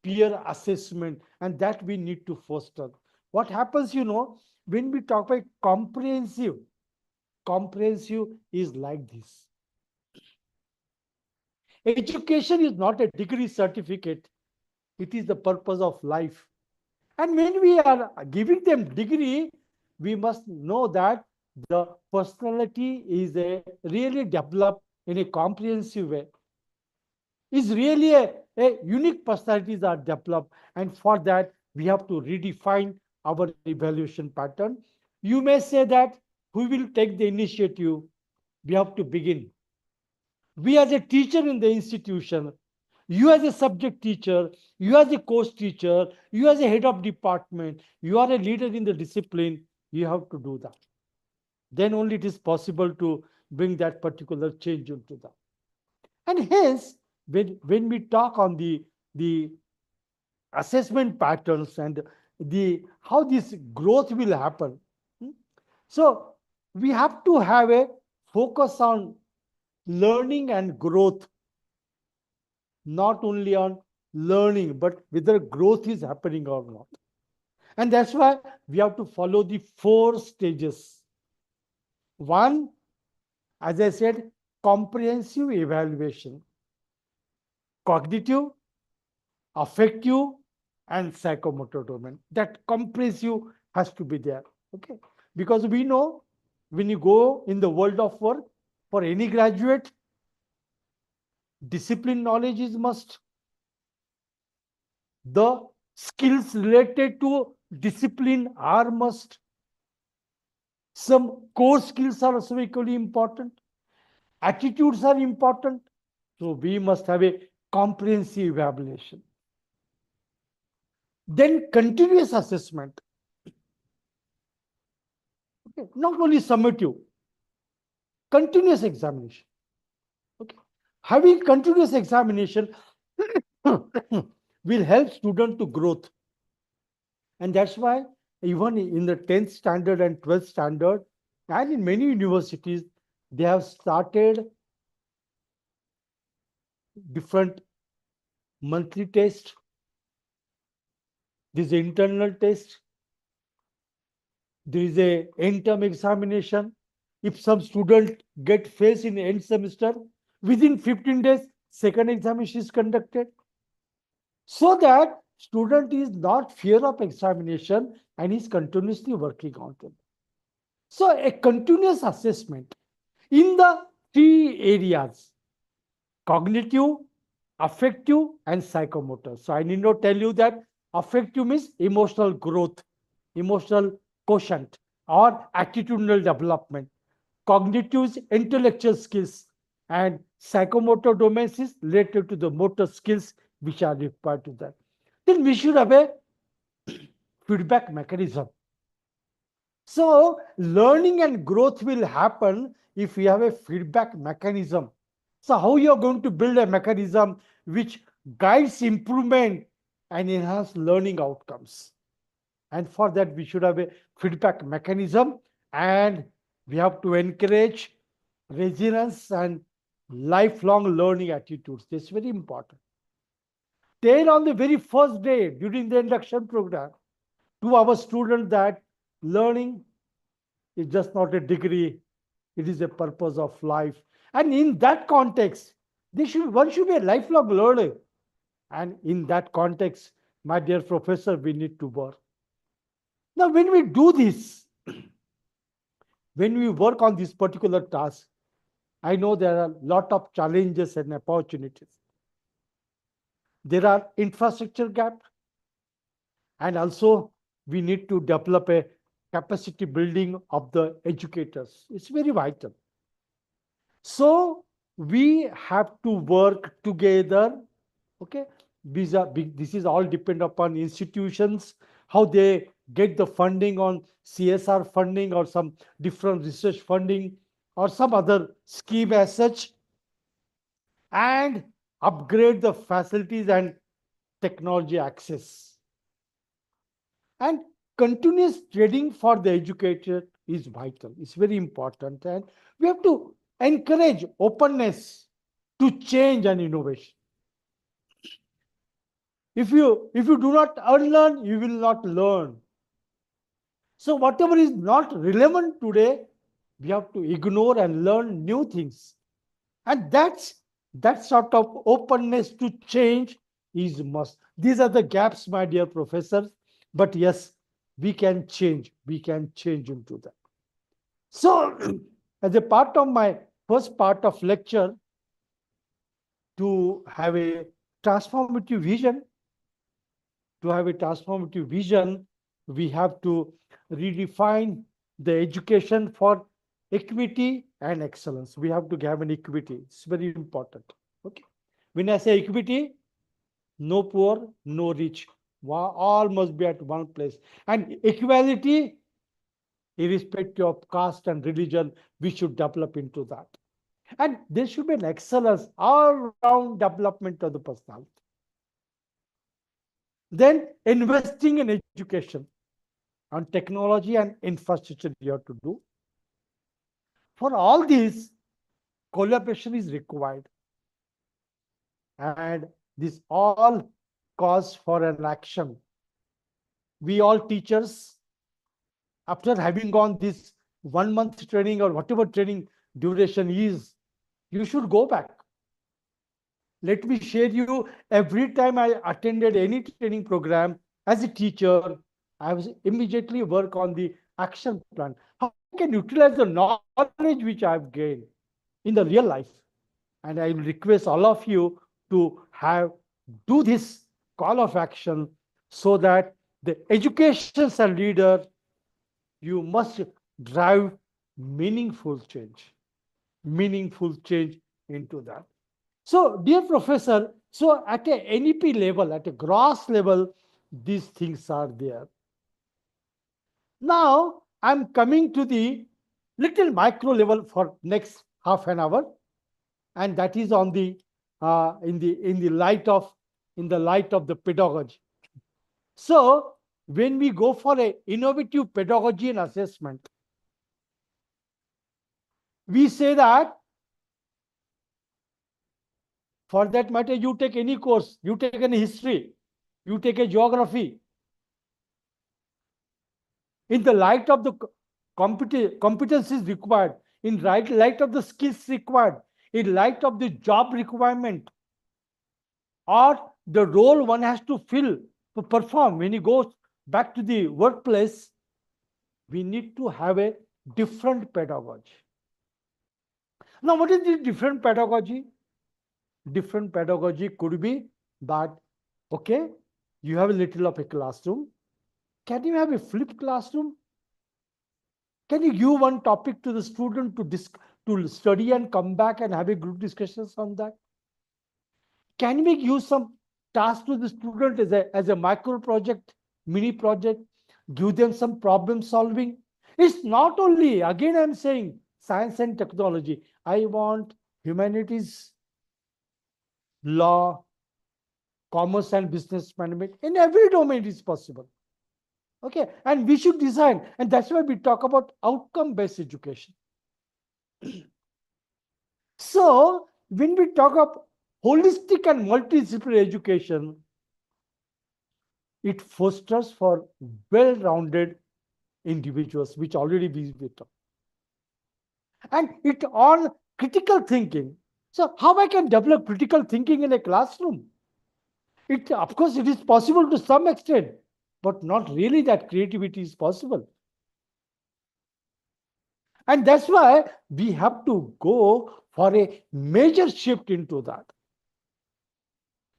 peer assessment, and that we need to foster. What happens, when we talk about comprehensive is like this. Education is not a degree certificate, it is the purpose of life. And when we are giving them degree, we must know that the personality is really developed in a comprehensive way. Is really a unique personalities are developed, and for that we have to redefine our evaluation pattern. You may say that who will take the initiative? We have to begin. We as a teacher in the institution, you as a subject teacher, you as a course teacher, you as a head of department, you are a leader in the discipline, you have to do that. Then only it is possible to bring that particular change into that. And hence, when we talk on the assessment patterns and the how this growth will happen, so we have to have a focus on learning and growth, not only on learning, but whether growth is happening or not. And that's why we have to follow the 4 stages. One, as I said, comprehensive evaluation, cognitive, affective, and psychomotor domain. That comprehensive has to be there. Okay. Because we know when you go in the world of work, for any graduate, discipline knowledge is must. The skills related to discipline are must. Some core skills are also equally important. Attitudes are important. So we must have a comprehensive evaluation. Then continuous assessment. Okay. Not only summative, continuous examination. Okay. Having continuous examination will help student to growth. And that's why even in the 10th standard and 12th standard, and in many universities, they have started different monthly tests. There is internal test. There is a end term examination. If some student get fails in end semester, within 15 days, second examination is conducted. So that student is not fear of examination and is continuously working on them. So a continuous assessment in the 3 areas, cognitive, affective, and psychomotor. So I need not tell you that affective means emotional growth, emotional quotient, or attitudinal development. Cognitive is intellectual skills, and psychomotor domains is related to the motor skills which are required to that. Then we should have a feedback mechanism. So learning and growth will happen if we have a feedback mechanism. So how you are going to build a mechanism which guides improvement and enhance learning outcomes? And for that, we should have a feedback mechanism, and we have to encourage resilience and lifelong learning attitudes. This is very important. Tell on the very first day during the induction program to our students that learning is just not a degree, it is a purpose of life. And in that context, one should be a lifelong learner. And in that context, my dear professor, we need to work. Now, when we do this, when we work on this particular task, I know there are a lot of challenges and opportunities. There are infrastructure gaps, and also we need to develop a capacity building of the educators. It's very vital. So we have to work together. Okay, this is all depend upon institutions, how they get the funding on CSR funding or some different research funding or some other scheme as such, and upgrade the facilities and technology access. And continuous training for the educator is vital. It's very important. And we have to encourage openness to change and innovation. If you do not unlearn, you will not learn. So whatever is not relevant today, we have to ignore and learn new things. And that sort of openness to change is must. These are the gaps, my dear professors. But yes, we can change. We can change into that. So, as a part of my first part of lecture, to have a transformative vision, we have to redefine the education for equity and excellence. We have to have an equity. It's very important. Okay. When I say equity, no poor, no rich. All must be at one place. And equality, irrespective of caste and religion, we should develop into that. And there should be an excellence all round development of the personality. Then investing in education, on technology and infrastructure you have to do. For all these, collaboration is required. And this all calls for an action. We all teachers, after having gone this 1 month training or whatever training duration is, you should go back. Let me share you, every time I attended any training program as a teacher, I was immediately work on the action plan. How I can utilize the knowledge which I've gained in the real life. And I will request all of you to do this call of action so that the education as a leader, you must drive meaningful change into that. So, dear professor, so at a NEP level, at a gross level, these things are there. Now, I'm coming to the little micro level for next half an hour, and that is on the in the light of the pedagogy. So, when we go for a innovative pedagogy and assessment, we say that, for that matter, you take any course, you take any history, you take a geography, in the light of the competencies required, in light of the skills required, in light of the job requirement, or the role one has to fill to perform when he goes back to the workplace, we need to have a different pedagogy. Now, what is the different pedagogy? Different pedagogy could be that, okay, you have a little of a classroom. Can you have a flipped classroom? Can you give one topic to the student to study and come back and have a group discussions on that? Can we give some task to the student as a micro project, mini project, give them some problem solving? It's not only, again, I'm saying science and technology. I want humanities, law, commerce and business management. In every domain is possible. Okay, and we should design, and that's why we talk about outcome-based education. So, when we talk of holistic and multidisciplinary education, it fosters for well-rounded individuals, which already we talked. And it on critical thinking. So, how I can develop critical thinking in a classroom? Of course, it is possible to some extent, but not really that creativity is possible. And that's why we have to go for a major shift into that,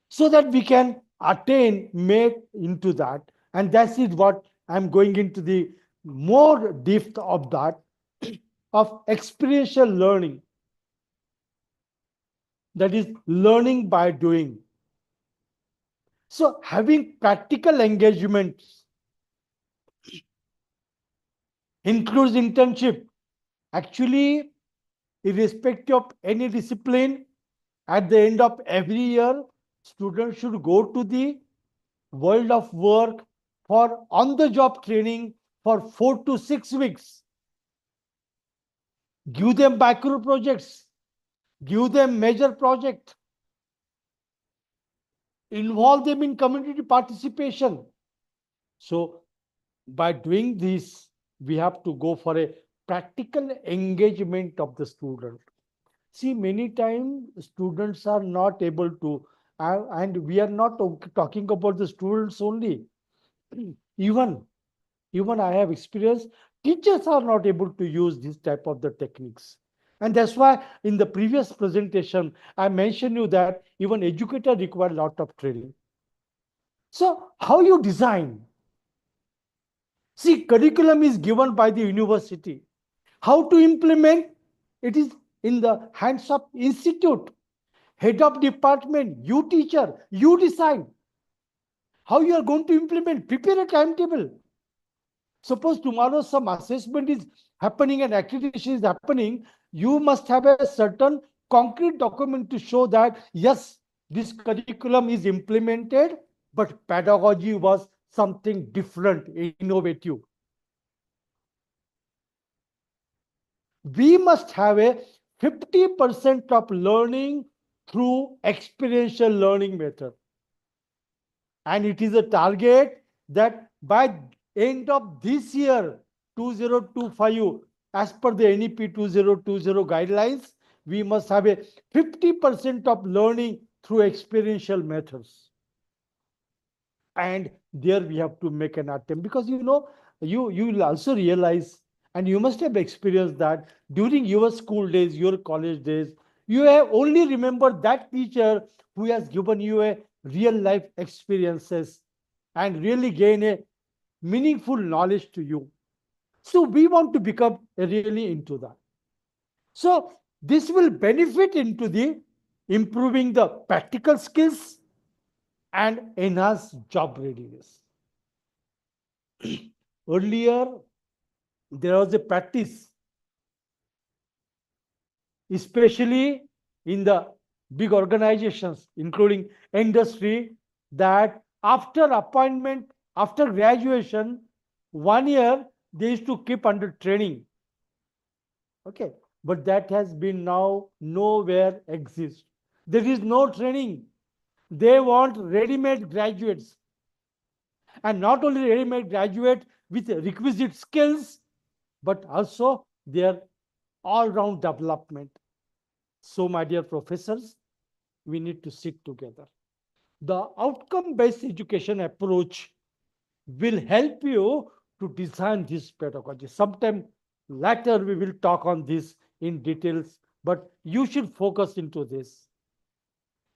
so that we can make into that. And that's it what I'm going into the more depth of that, of experiential learning. That is learning by doing. So having practical engagements includes internship. Actually, irrespective of any discipline, at the end of every year, students should go to the world of work for on-the-job training for 4 to 6 weeks. Give them micro projects, give them major project, involve them in community participation. So by doing this, we have to go for a practical engagement of the student. See, many times students are not able to, and we are not talking about the students only. even even I have experienced teachers are not able to use this type of the techniques. And that's why in the previous presentation, I mentioned you that even educators require a lot of training. So how you design? See, curriculum is given by the university. How to implement? It is in the hands of institute. Head of department, you teacher, you decide how you are going to implement. Prepare a timetable. Suppose tomorrow some assessment is happening and accreditation is happening, you must have a certain concrete document to show that, yes, this curriculum is implemented, but pedagogy was something different, innovative. We must have a 50% of learning through experiential learning method. And it is a target that by end of this year, 2025, as per the NEP 2020 guidelines, we must have a 50% of learning through experiential methods. And there we have to make an attempt, because you will also realize, and you must have experienced that during your school days, your college days, you have only remembered that teacher who has given you a real life experiences and really gain a meaningful knowledge to you. So we want to become really into that. So this will benefit into the improving the practical skills and enhance job readiness. Earlier, there was a practice, especially in the big organizations, including industry, that after appointment, after graduation, 1 year, they used to keep under training. Okay. But that has been now nowhere exists. There is no training. They want ready-made graduates. And not only ready-made graduate with requisite skills, but also their all-round development. So, my dear professors, we need to sit together. The outcome-based education approach will help you to design this pedagogy. Sometime later we will talk on this in details, but you should focus into this.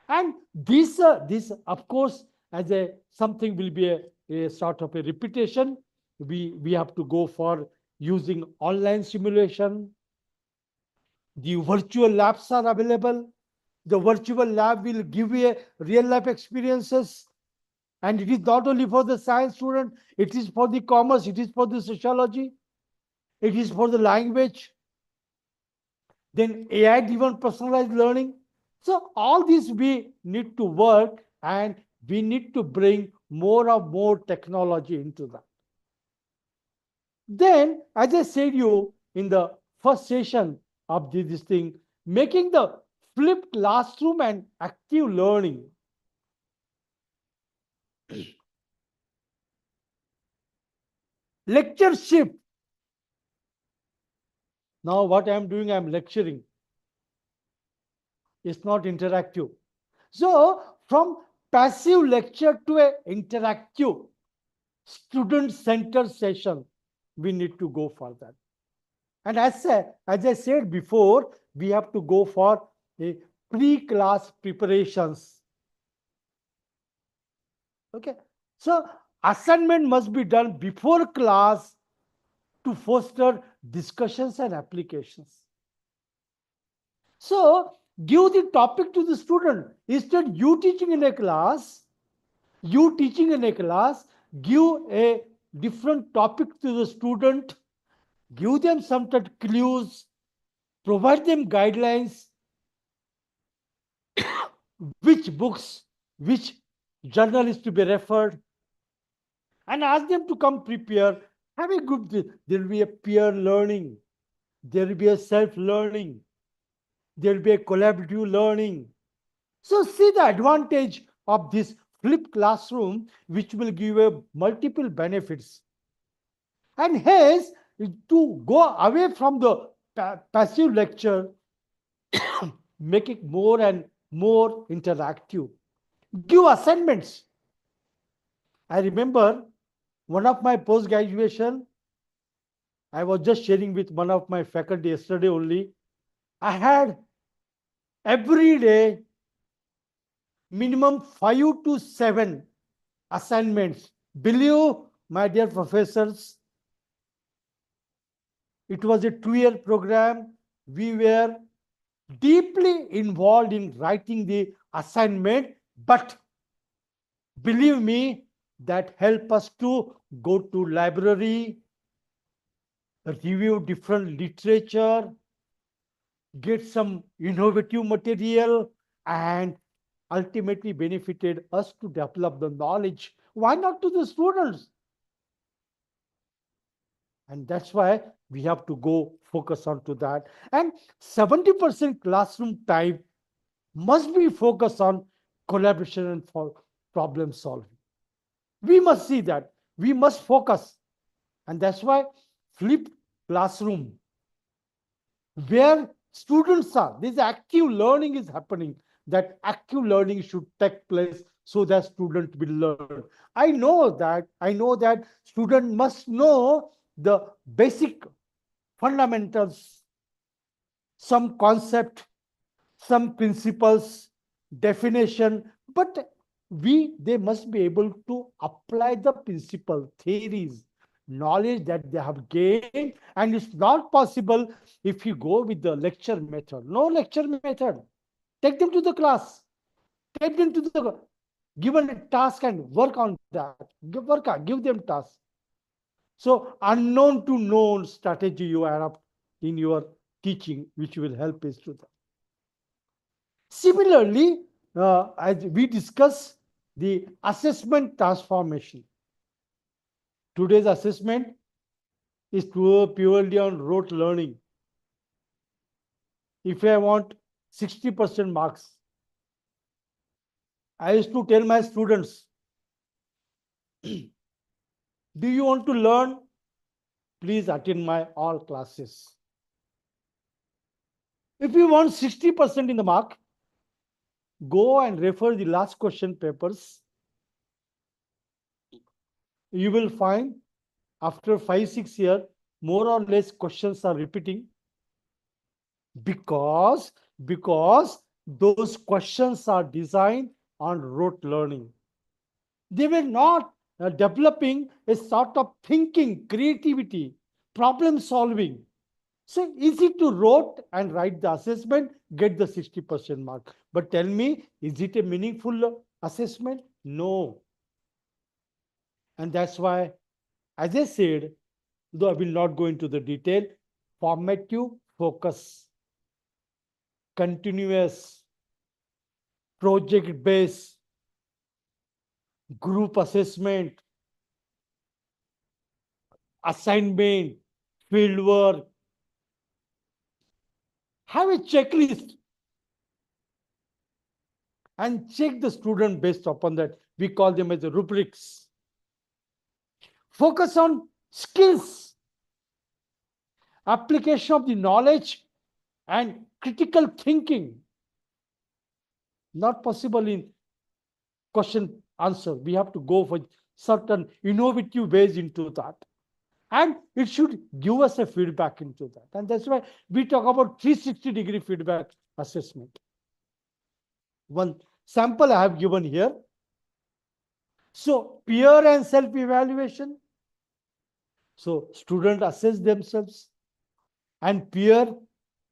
And this of course, as a something will be a sort of a repetition. We have to go for using online simulation. The virtual labs are available. The virtual lab will give you a real life experiences. And it is not only for the science student, it is for the commerce, it is for the sociology, it is for the language. Then AI driven personalized learning. So all this we need to work, and we need to bring more and more technology into that. Then, as I said you in the first session of this thing, making the flipped classroom and active learning. Lectureship. Now what I am doing, I am lecturing. It's not interactive. So from passive lecture to an interactive student-centered session, we need to go for that. And as I said before, we have to go for a pre-class preparations. Okay. So Assignment must be done before class to foster discussions and applications. So, give the topic to the student. Instead, you teaching in a class, give a different topic to the student, give them some clues, provide them guidelines, which books, which journal is to be referred, and ask them to come prepare. Have a good, there will be a peer learning, there will be a self learning, there will be a collaborative learning. So, see the advantage of this flipped classroom, which will give you multiple benefits. And hence, to go away from the passive lecture, make it more and more interactive. Give assignments. I remember one of my post graduation, I was just sharing with one of my faculty yesterday only. I had every day minimum 5 to 7 assignments. Believe, my dear professors, it was a 2-year program. We were deeply involved in writing the assignment, but believe me, that help us to go to library, review different literature, get some innovative material, and ultimately benefited us to develop the knowledge. Why not to the students? And that's why we have to go focus on to that. And 70% classroom time must be focused on collaboration and for problem solving. We must see that. We must focus. And that's why flipped classroom, where students are, this active learning is happening. That active learning should take place so that student will learn. I know that student must know the basic fundamentals, some concept, some principles, definition, but they must be able to apply the principle, theories, knowledge that they have gained, and it's not possible if you go with the lecture method. No lecture method. Take them to the class, take them to the given a task and work on that. Give them tasks. So unknown to known strategy you adopt in your teaching, which will help a student. Similarly, as we discuss the assessment transformation, today's assessment is purely on rote learning. If I want 60% marks, I used to tell my students, do you want to learn? Please attend my all classes. If you want 60% in the mark, go and refer the last question papers. You will find after 5-6 years, more or less questions are repeating because those questions are designed on rote learning. They were not developing a sort of thinking, creativity, problem solving. So easy to wrote and write the assessment, get the 60% mark. But tell me, is it a meaningful assessment? No. And that's why, as I said, though I will not go into the detail, formative focus, continuous, project based, group assessment, assignment, field work. Have a checklist and check the student based upon that. We call them as the rubrics. Focus on skills, application of the knowledge, and critical thinking. Not possible in question answer. We have to go for certain innovative ways into that. And it should give us a feedback into that. And that's why we talk about 360-degree feedback assessment. One sample I have given here. So peer and self-evaluation. So students assess themselves and peer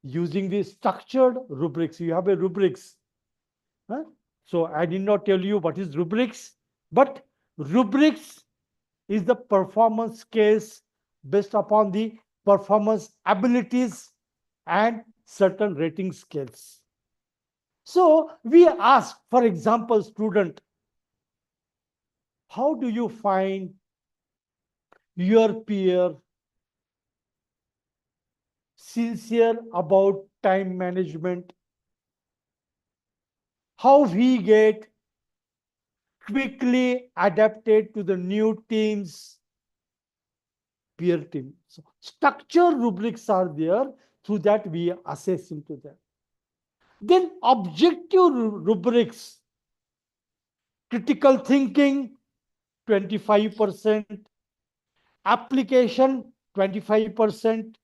using the structured rubrics. You have a rubrics. Huh? So I did not tell you what is rubrics, but rubrics is the performance scales based upon the performance abilities and certain rating scales. So we ask, for example, student, how do you find your peer sincere about time management? How we get quickly adapted to the new teams, peer team. So structure rubrics are there, through that we assess into them. Then objective rubrics, critical thinking 25%, application 25%,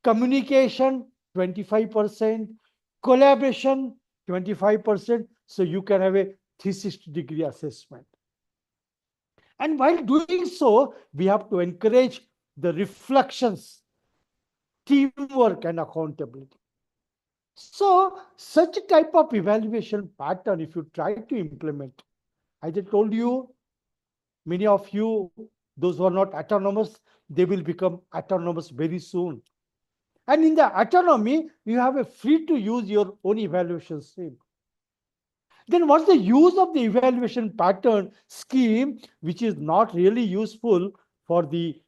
communication 25%, collaboration 25%. So you can have a 360-degree assessment. And while doing so, we have to encourage the reflections, teamwork, and accountability. So such a type of evaluation pattern, if you try to implement, I just told you, many of you, those who are not autonomous, they will become autonomous very soon. And in the autonomy, you have a free to use your own evaluation scheme. Then what's the use of the evaluation pattern scheme, which is not really useful for the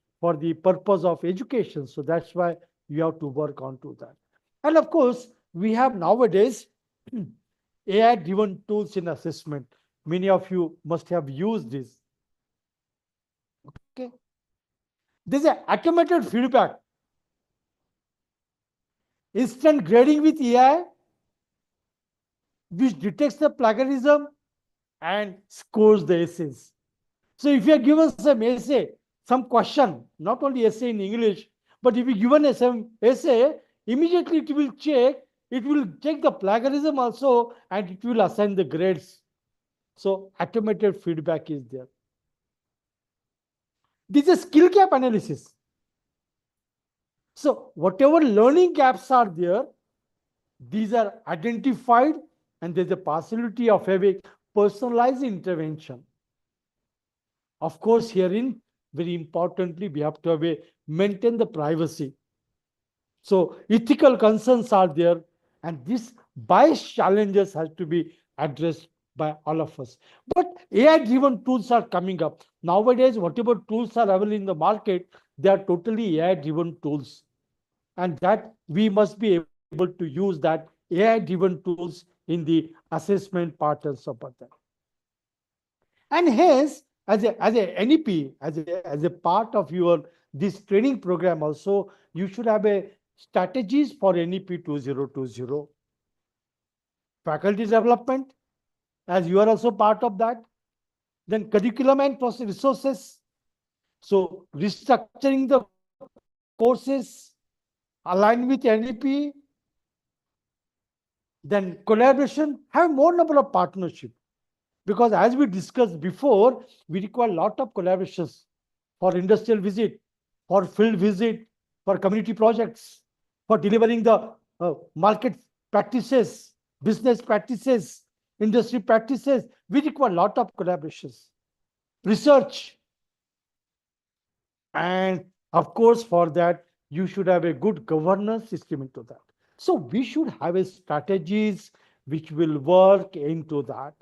purpose of education? So that's why you have to work on to that. And of course, we have nowadays AI-driven tools in assessment. Many of you must have used this. Okay. There's an automated feedback, instant grading with AI, which detects the plagiarism and scores the essays. So if you are given some essay, some question, not only essay in English, but if you given some essay, immediately it will check the plagiarism also, and it will assign the grades. So automated feedback is there. This is skill gap analysis. So whatever learning gaps are there, these are identified, and there's a possibility of having personalized intervention. Of course, herein, very importantly, we have to have maintain the privacy. So ethical concerns are there, and these bias challenges has to be addressed by all of us. But AI-driven tools are coming up. Nowadays, whatever tools are available in the market, they are totally AI-driven tools. And that we must be able to use that AI-driven tools in the assessment part and so on. And hence, as a NEP, as a part of your this training program also, you should have a strategies for NEP 2020. Faculty development, as you are also part of that. Then curriculum and process resources. So restructuring the courses aligned with NEP. Then collaboration, have more number of partnership. Because as we discussed before, we require a lot of collaborations for industrial visit, for field visit, for community projects, for delivering the market practices, business practices, industry practices. We require a lot of collaborations, research. And of course, for that, you should have a good governance system into that. So we should have a strategies which will work into that.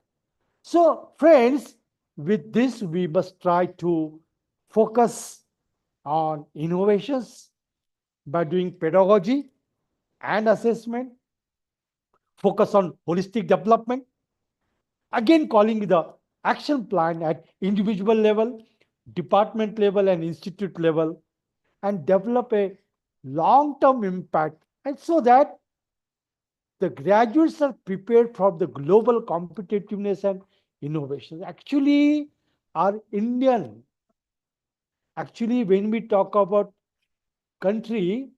So, friends, with this, we must try to focus on innovations by doing pedagogy and assessment, focus on holistic development, again, calling the action plan at individual level, department level, and institute level, and develop a long term impact, and so that the graduates are prepared for the global competitiveness and innovation. Actually, our Indian, actually, when we talk about country,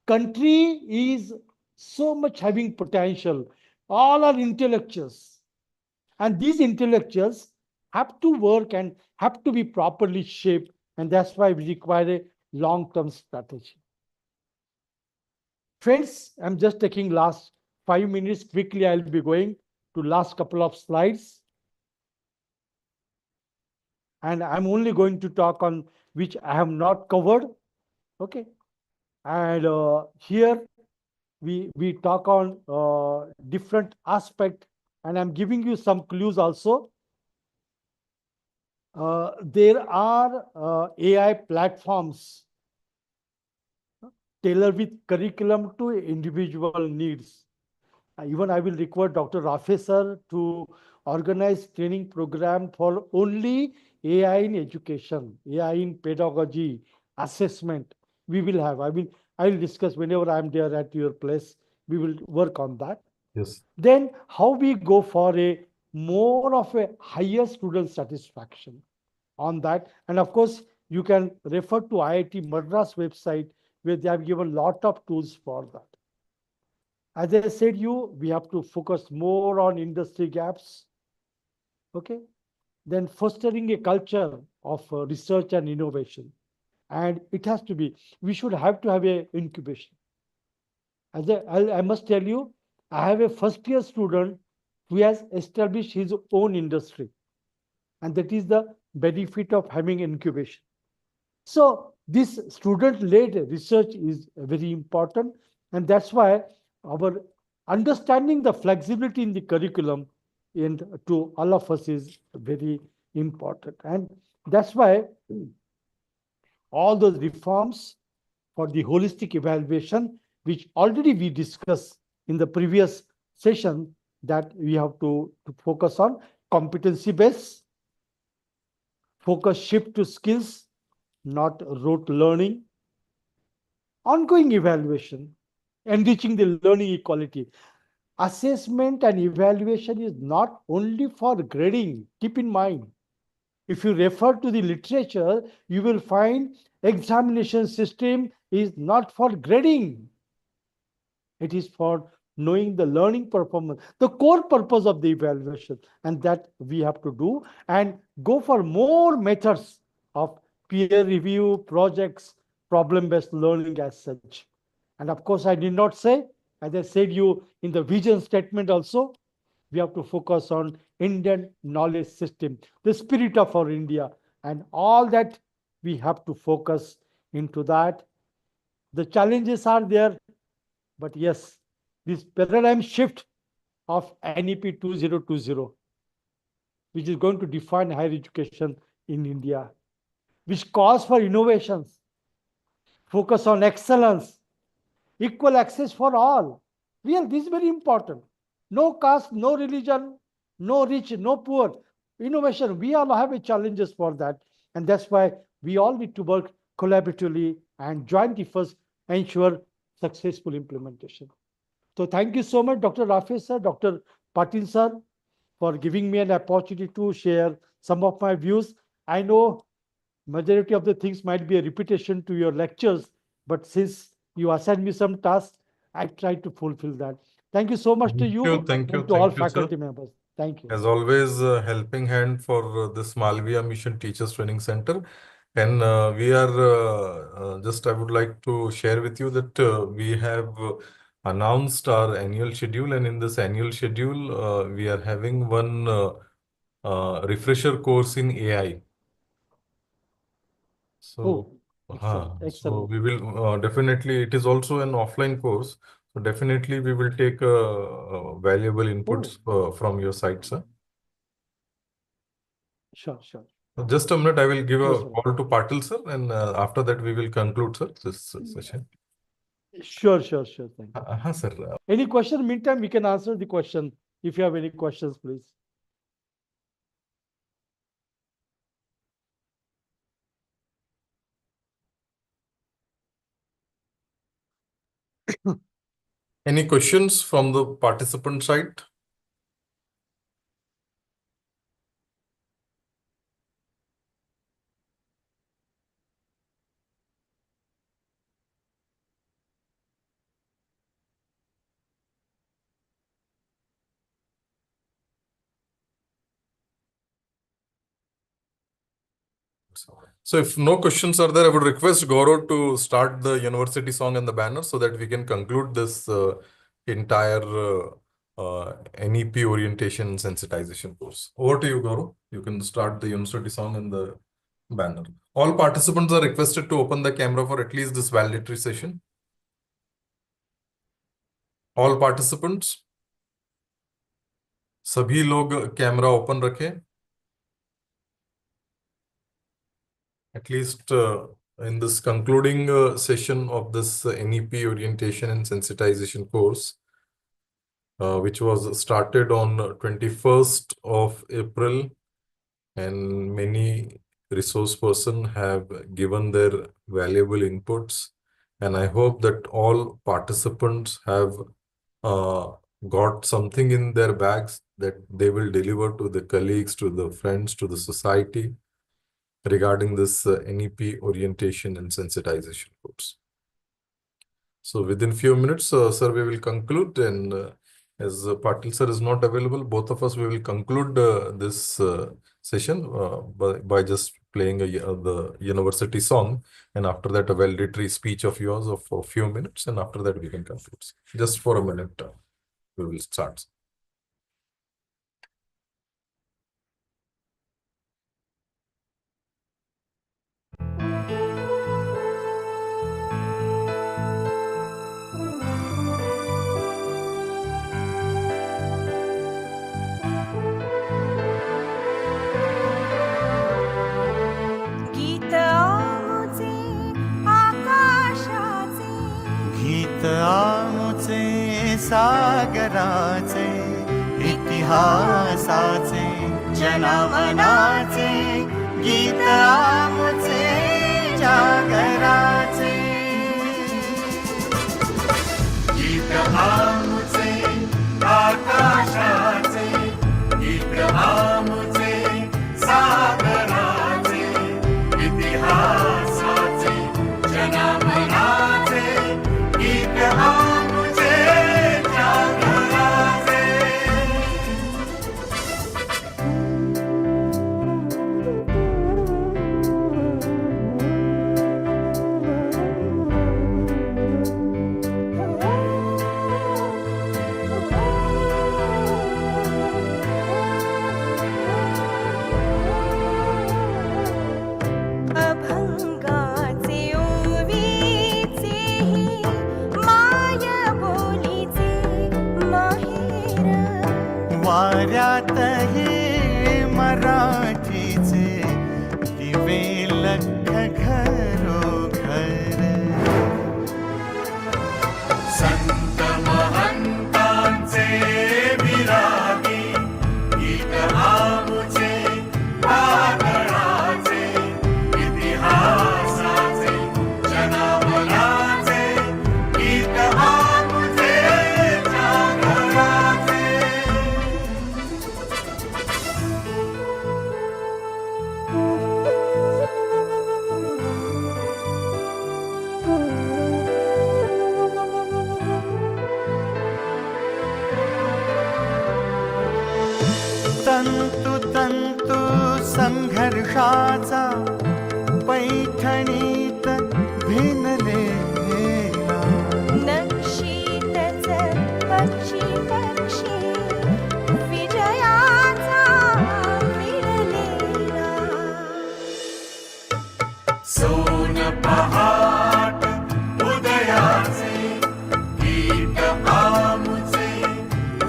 country is so much having potential. All are intellectuals. And these intellectuals, have to work and have to be properly shaped. And that's why we require a long-term strategy. Friends, I'm just taking last 5 minutes. Quickly, I'll be going to last couple of slides. And I'm only going to talk on which I have not covered. Okay. And here we talk on different aspect, and I'm giving you some clues also. There are AI platforms tailored with curriculum to individual needs. Even I will require Dr. Rafe sir to organize training program for only AI in education, AI in pedagogy, assessment. We will have. I will discuss whenever I'm there at your place. We will work on that. Yes. Then how we go for a more of a higher student satisfaction on that. And of course, you can refer to IIT Madras website where they have given a lot of tools for that. As I said you, we have to focus more on industry gaps. Okay. Then fostering a culture of research and innovation. And it has to be, we should have to have a incubation. I must tell you, I have a first year student who has established his own industry. And that is the benefit of having incubation. So this student-led research is very important. And that's why our understanding the flexibility in the curriculum and to all of us is very important. And that's why all those reforms for the holistic evaluation, which already we discussed in the previous session, that we have to focus on competency based, focus shift to skills, not rote learning, ongoing evaluation, enriching the learning equality. Assessment and evaluation is not only for grading. Keep in mind, if you refer to the literature, you will find examination system is not for grading. It is for knowing the learning performance, the core purpose of the evaluation, and that we have to do and go for more methods of peer review, projects, problem-based learning as such. And of course, I did not say, as I said you in the vision statement also, we have to focus on Indian knowledge system, the spirit of our India, and all that we have to focus into that. The challenges are there, but yes, this paradigm shift of NEP 2020, which is going to define higher education in India, which calls for innovations, focus on excellence, equal access for all. Real, this is very important. No caste, no religion, no rich, no poor. Innovation, we all have a challenges for that. And that's why we all need to work collaboratively and join the first ensure successful implementation. So thank you so much, Dr. Rafi sir, Dr. Patil sir, for giving me an opportunity to share some of my views. I know majority of the things might be a repetition to your lectures, but since you assigned me some tasks, I tried to fulfill that. Thank you so much to you and to all Thank you, sir. faculty members. Thank you. As always, helping hand for this Malviya Mission Teachers Training Center. And we are just, I would like to share with you that we have announced our annual schedule. And in this annual schedule, we are having one refresher course in AI. So, Oh, excellent, so excellent. we will definitely, it is also an offline course. So definitely we will take valuable inputs Oh, from your side, sir. sure, sure. Just a minute, I will give a Most welcome. call to Patil, sir, and after that we will conclude, sir, this session. Sure, sure, sure. Thank you. Sir. Any question? Meantime, we can answer the question. If you have any questions, please. Any questions from the participant side? So if no questions are there, I would request Gaurav to start the university song and the banner so that we can conclude this entire NEP orientation and sensitization course. Over to you, Gaurav. You can start the university song and the banner. All participants are requested to open the camera for at least this validatory session. All participants, सभी लोग camera open रखें. At least in this concluding session of this NEP orientation and sensitization course, which was started on 21st of April, and many resource persons have given their valuable inputs. And I hope that all participants have got something in their bags that they will deliver to the colleagues, to the friends, to the society regarding this NEP orientation and sensitization course. So within few minutes, sir, we will conclude, and as Patil sir is not available, both of us, we will conclude this session by just playing the university song, and after that a valedictory speech of yours of a few minutes, and after that we can conclude. Just for a minute, we will start. आमुचे सागराचे इतिहासाचे जनमनाचे गीत आमुचे जागराचे गीत आमुचे आकाशाचे गीत आमुचे सागराचे इतिहासाचे जनमनाचे गीत आमुचे जागराचे अभंगाचे ओवीचेही my बोलीचे माहेर वाऱ्यातही मराठीचे दिवे लख घरोघर संत महंतांचे विरागी गीत आमुचे वादळाचे इतिहासाचे जनमनाचे गीत आमुचे जागराचे तंतु तंतु संघर्षाचा पैठणीत भिनलेला नक्षीतच पक्षी पक्षी विजयाचा मिळलेला सोन पहाट उदयाचे गीत आमुचे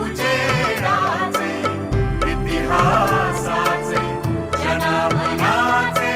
उजेडाचे इतिहासाचे जनमनाचे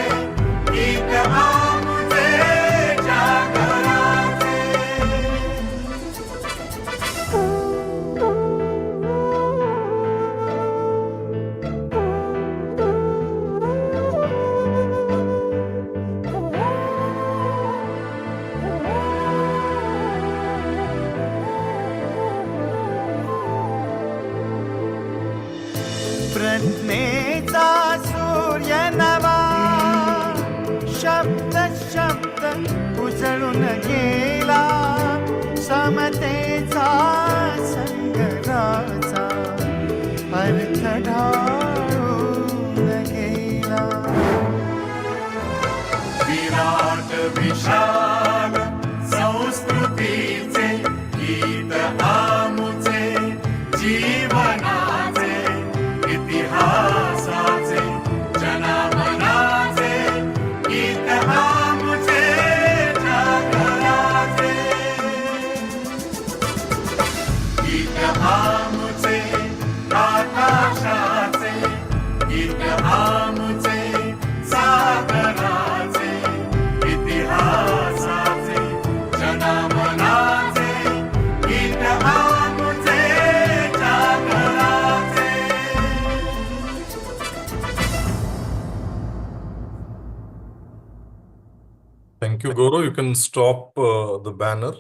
Thank you, Goro. You can stop the banner.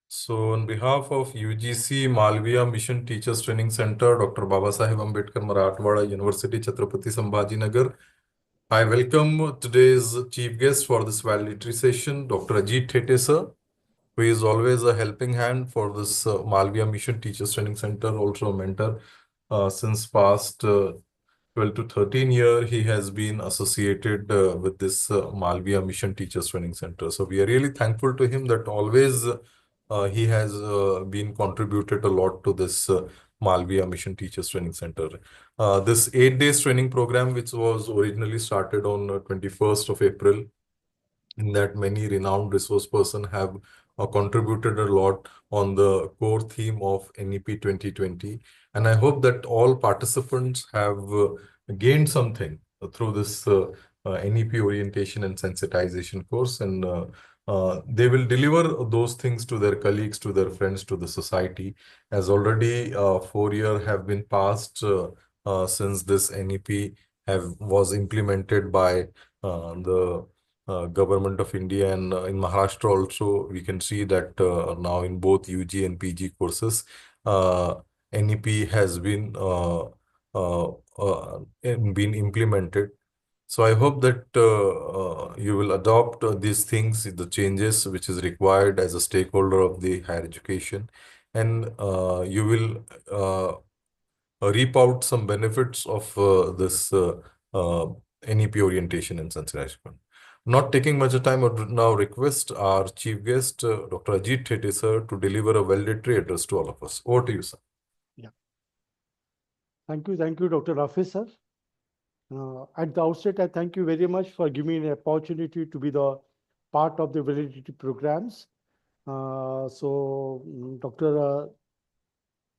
So, on behalf of UGC Malviya Mission Teachers Training Center, Dr. Babasaheb Ambedkar Marathwada University, Chhatrapati Sambhajinagar, I welcome today's chief guest for this valedictory session, Dr. Ajit Thete sir, who is always a helping hand for this Malviya Mission Teachers Training Center, also a mentor since past 12 to 13 year. He has been associated with this Malviya Mission Teachers Training Center. So we are really thankful to him that always he has been contributed a lot to this Malviya Mission Teachers Training Center. This 8 days training program, which was originally started on 21st of April, in that many renowned resource person have contributed a lot on the core theme of NEP 2020. And I hope that all participants have gained something through this NEP orientation and sensitization course. And they will deliver those things to their colleagues, to their friends, to the society, as already 4 years have been passed since this NEP was implemented by the Government of India, and in Maharashtra also we can see that now in both UG and PG courses NEP has been implemented. So I hope that you will adopt these things, the changes which is required as a stakeholder of the higher education, and you will reap out some benefits of this NEP orientation and sensitization. Not taking much time, I would now request our chief guest, Dr. Ajit Thete sir, to deliver a valedictory address to all of us. Over to you, sir. Thank you, Dr. Rafi sir. At the outset, I thank you very much for giving me an opportunity to be the part of the validity programs. Dr.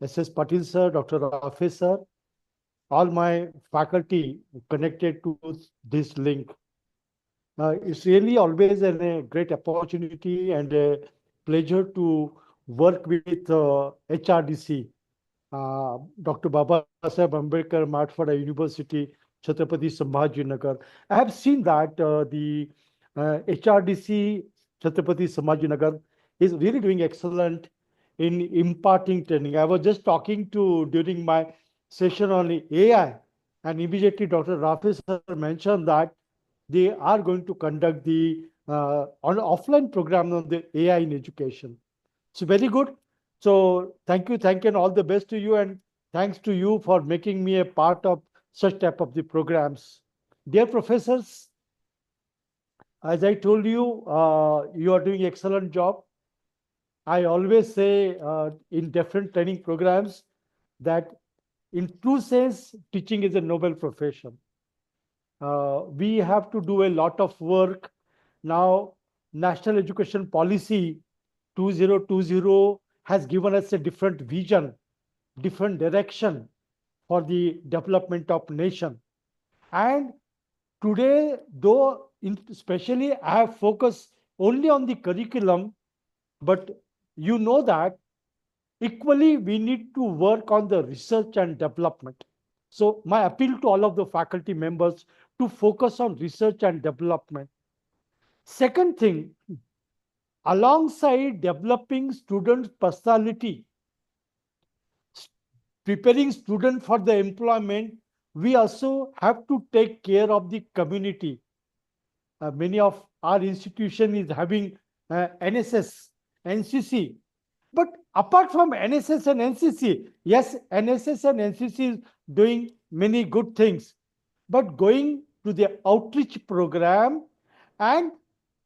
S.S. Patil sir, Dr. Rafi sir, all my faculty connected to this link. It's really always a great opportunity and a pleasure to work with HRDC, Dr. Babasaheb Ambedkar Marathwada University, Chhatrapati Sambhajinagar. I have seen that the HRDC Chhatrapati Sambhajinagar is really doing excellent in imparting training. I was just talking during my session on AI, and immediately Dr. Rafi sir mentioned that they are going to conduct the on offline program on the AI in education. So very good. So thank you, and all the best to you, and thanks to you for making me a part of such type of the programs. Dear professors, as I told you, you are doing excellent job. I always say in different training programs that in true sense, teaching is a noble profession. We have to do a lot of work. Now, National Education Policy 2020 has given us a different vision, different direction for the development of nation. And today, though, especially I have focused only on the curriculum, but you know that equally we need to work on the research and development. So my appeal to all of the faculty members to focus on research and development. Second thing, alongside developing students' personality, preparing students for the employment, we also have to take care of the community. Many of our institution is having NSS, NCC. But apart from NSS and NCC, yes, NSS and NCC is doing many good things. But going to the outreach program and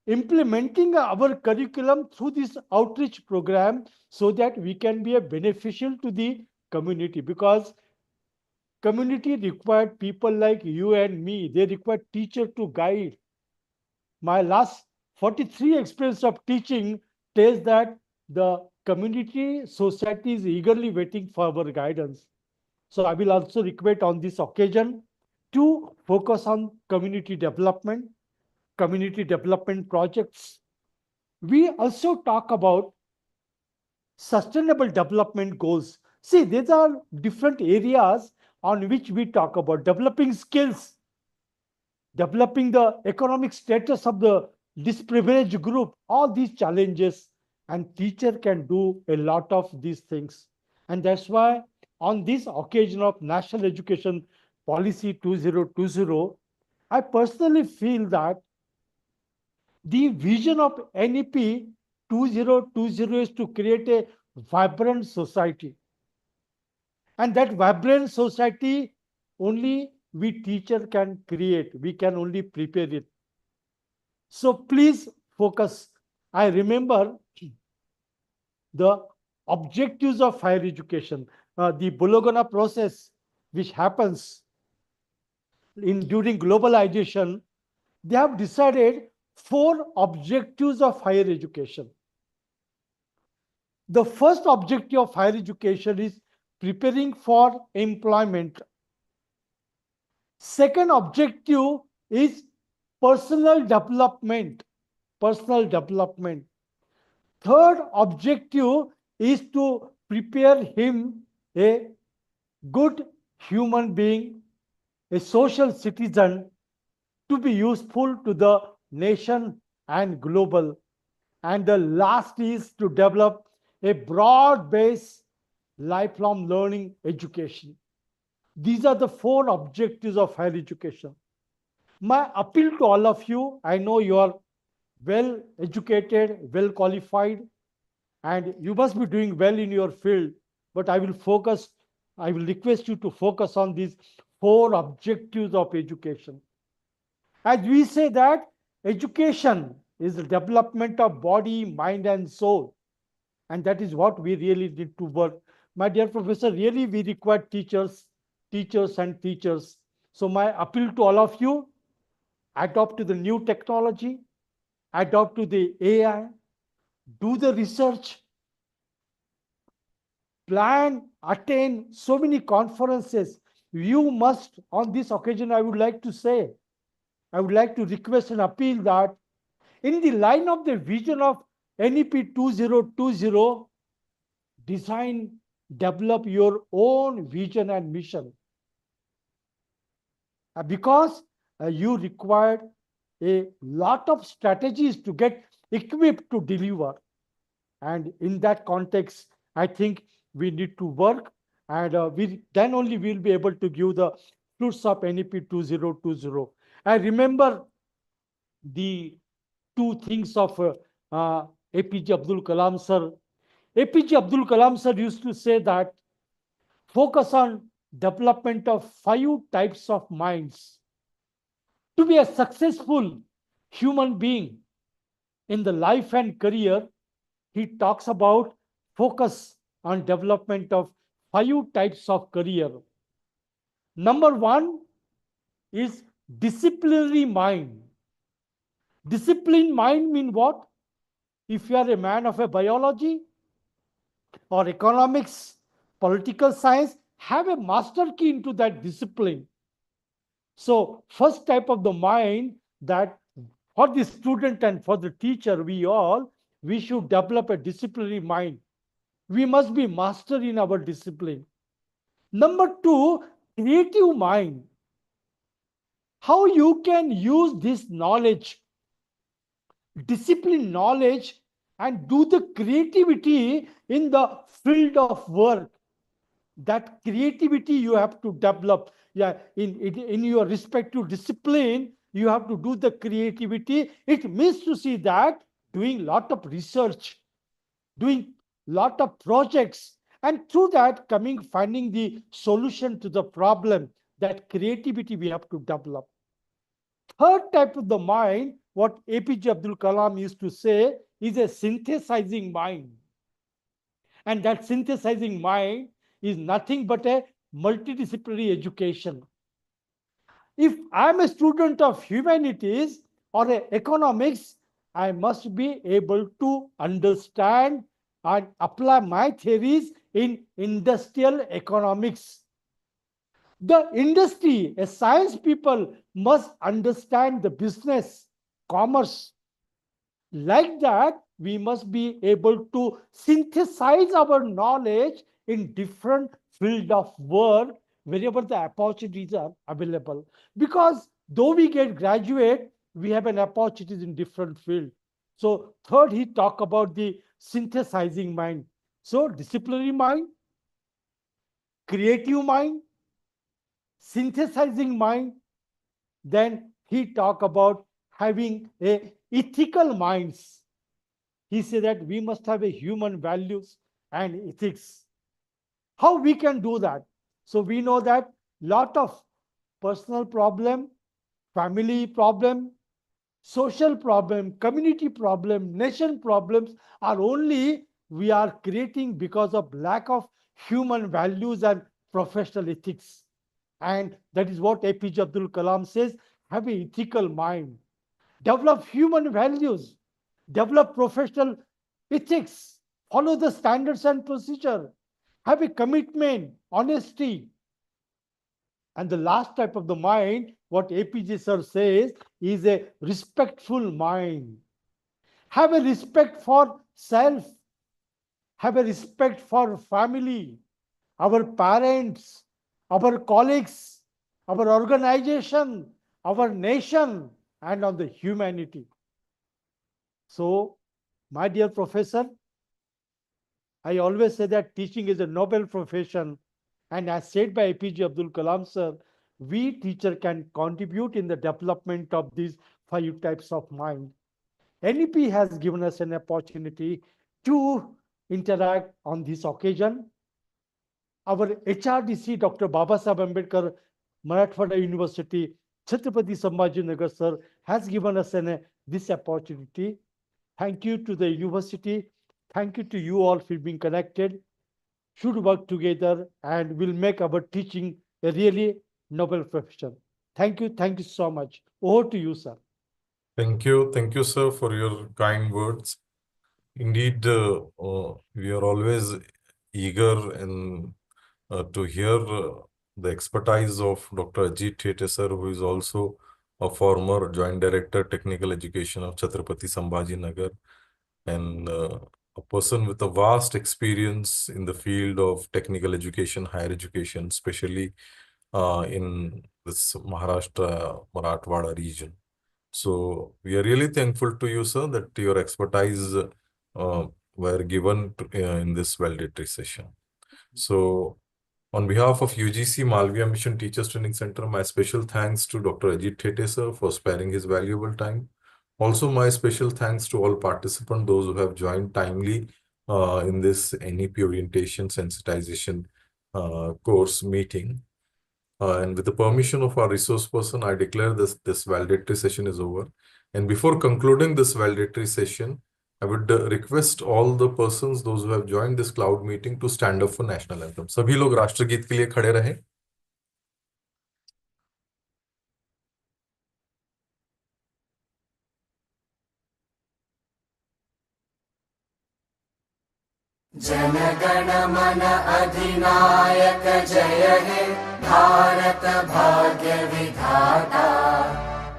implementing our curriculum through this outreach program so that we can be a beneficial to the community, because community required people like you and me. They require teacher to guide. My last 43 experience of teaching tells that the community society is eagerly waiting for our guidance. So I will also request on this occasion to focus on community development projects. We also talk about sustainable development goals. See, these are different areas on which we talk about developing skills, developing the economic status of the disprivileged group, all these challenges, and teacher can do a lot of these things. And that's why on this occasion of National Education Policy 2020, I personally feel that the vision of NEP 2020 is to create a vibrant society. And that vibrant society only we teacher can create. We can only prepare it. So please focus. I remember the objectives of higher education, the Bologna process, which happens during globalization. They have decided 4 objectives of higher education. The first objective of higher education is preparing for employment. Second objective is personal development. Personal development. Third objective is to prepare him a good human being, a social citizen, to be useful to the nation and global. And the last is to develop a broad-based lifelong learning education. These are the 4 objectives of higher education. My appeal to all of you, I know you are well educated, well qualified, and you must be doing well in your field, but I will request you to focus on these 4 objectives of education. As we say that education is the development of body, mind, and soul. And that is what we really need to work. My dear professor, really we require teachers. So my appeal to all of you, adopt to the new technology, adopt to the AI, do the research, plan, attend so many conferences. You must, on this occasion, I would like to request and appeal that in the line of the vision of NEP 2020, develop your own vision and mission. Because you require a lot of strategies to get equipped to deliver. And in that context, I think we need to work, and then only we'll be able to give the fruits of NEP 2020. I remember the 2 things of APJ Abdul Kalam sir. APJ Abdul Kalam sir used to say that focus on development of 5 types of minds. To be a successful human being in the life and career, he talks about focus on development of 5 types of career. Number 1 is disciplinary mind. Disciplined mind mean what? If you are a man of a biology or economics, political science, have a master key into that discipline. So first type of the mind, that for the student and for the teacher, we should develop a disciplinary mind. We must be master in our discipline. Number 2, creative mind. How you can use this knowledge, discipline knowledge, and do the creativity in the field of work. That creativity you have to develop. Yeah, in your respective discipline, you have to do the creativity. It means to see that doing lot of research, doing lot of projects, and through that finding the solution to the problem. That creativity we have to develop. Third type of the mind, what APJ Abdul Kalam used to say, is a synthesizing mind. And that synthesizing mind is nothing but a multidisciplinary education. If I'm a student of humanities or economics, I must be able to understand and apply my theories in industrial economics. The industry, a science people must understand the business, commerce. Like that, we must be able to synthesize our knowledge in different field of work wherever the opportunities are available. Because though we get graduate, we have an opportunities in different fields. So third, he talk about the synthesizing mind. So disciplinary mind, creative mind, synthesizing mind. Then he talk about having a ethical minds. He said that we must have a human values and ethics. How we can do that? So we know that lot of personal problem, family problem, social problem, community problem, nation problems are only we are creating because of lack of human values and professional ethics. And that is what APJ Abdul Kalam says, have an ethical mind, develop human values, develop professional ethics, follow the standards and procedure, have a commitment, honesty. And the last type of the mind, what APJ sir says, is a respectful mind. Have a respect for self, have a respect for family, our parents, our colleagues, our organization, our nation, and on the humanity. So, my dear professor, I always say that teaching is a noble profession. And as said by APJ Abdul Kalam sir, we teacher can contribute in the development of these 5 types of mind. NEP has given us an opportunity to interact on this occasion. Our HRDC, Dr. Babasaheb Ambedkar, Marathwada University, Chhatrapati Sambhajinagar sir, has given us this opportunity. Thank you to the university. Thank you to you all for being connected. Should work together and will make our teaching a really noble profession. Thank you so much. Over to you, sir. Thank you, sir, for your kind words. Indeed, we are always eager and to hear the expertise of Dr. Ajit Thete, sir, who is also a former Joint Director, Technical Education of Chhatrapati Sambhajinagar, and a person with a vast experience in the field of technical education, higher education, especially in this Maharashtra, Marathwada region. So we are really thankful to you, sir, that your expertise were given in this valedictory session. So on behalf of UGC Malviya Mission Teachers Training Center, my special thanks to Dr. Ajit Thete, sir, for sparing his valuable time. Also, my special thanks to all participants, those who have joined timely in this NEP orientation sensitization course meeting. And with the permission of our resource person, I declare this valedictory session is over. And before concluding this valedictory session, I would request all the persons, those who have joined this cloud meeting, to stand up for national anthem. सभी लोग राष्ट्रगीत के लिए खड़े रहें. जनगण मन अधिनायक जय हे भारत भाग्य विधाता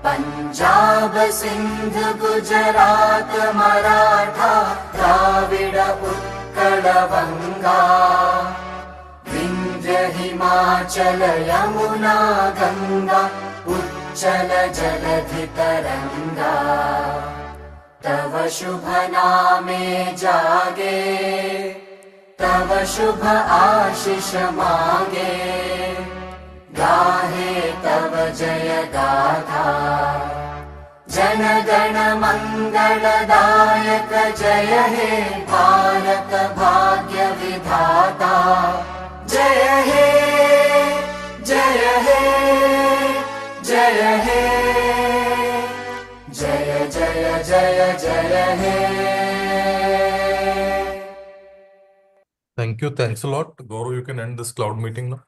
पंजाब सिंध गुजरात मराठा द्राविड उत्कल बंगा विंध्य हिमाचल यमुना गंगा उच्चल जलधि तरंगा तव शुभ नामे जागे तव शुभ आशीष मांगे गाहे तव जय गाथा जन गण मंगलदायक जय हे भारत भाग्य विधाता जय हे जय हे जय हे जय जय जय जय हे. Thank you. Thanks a lot. Gaurav, you can end this cloud meeting now.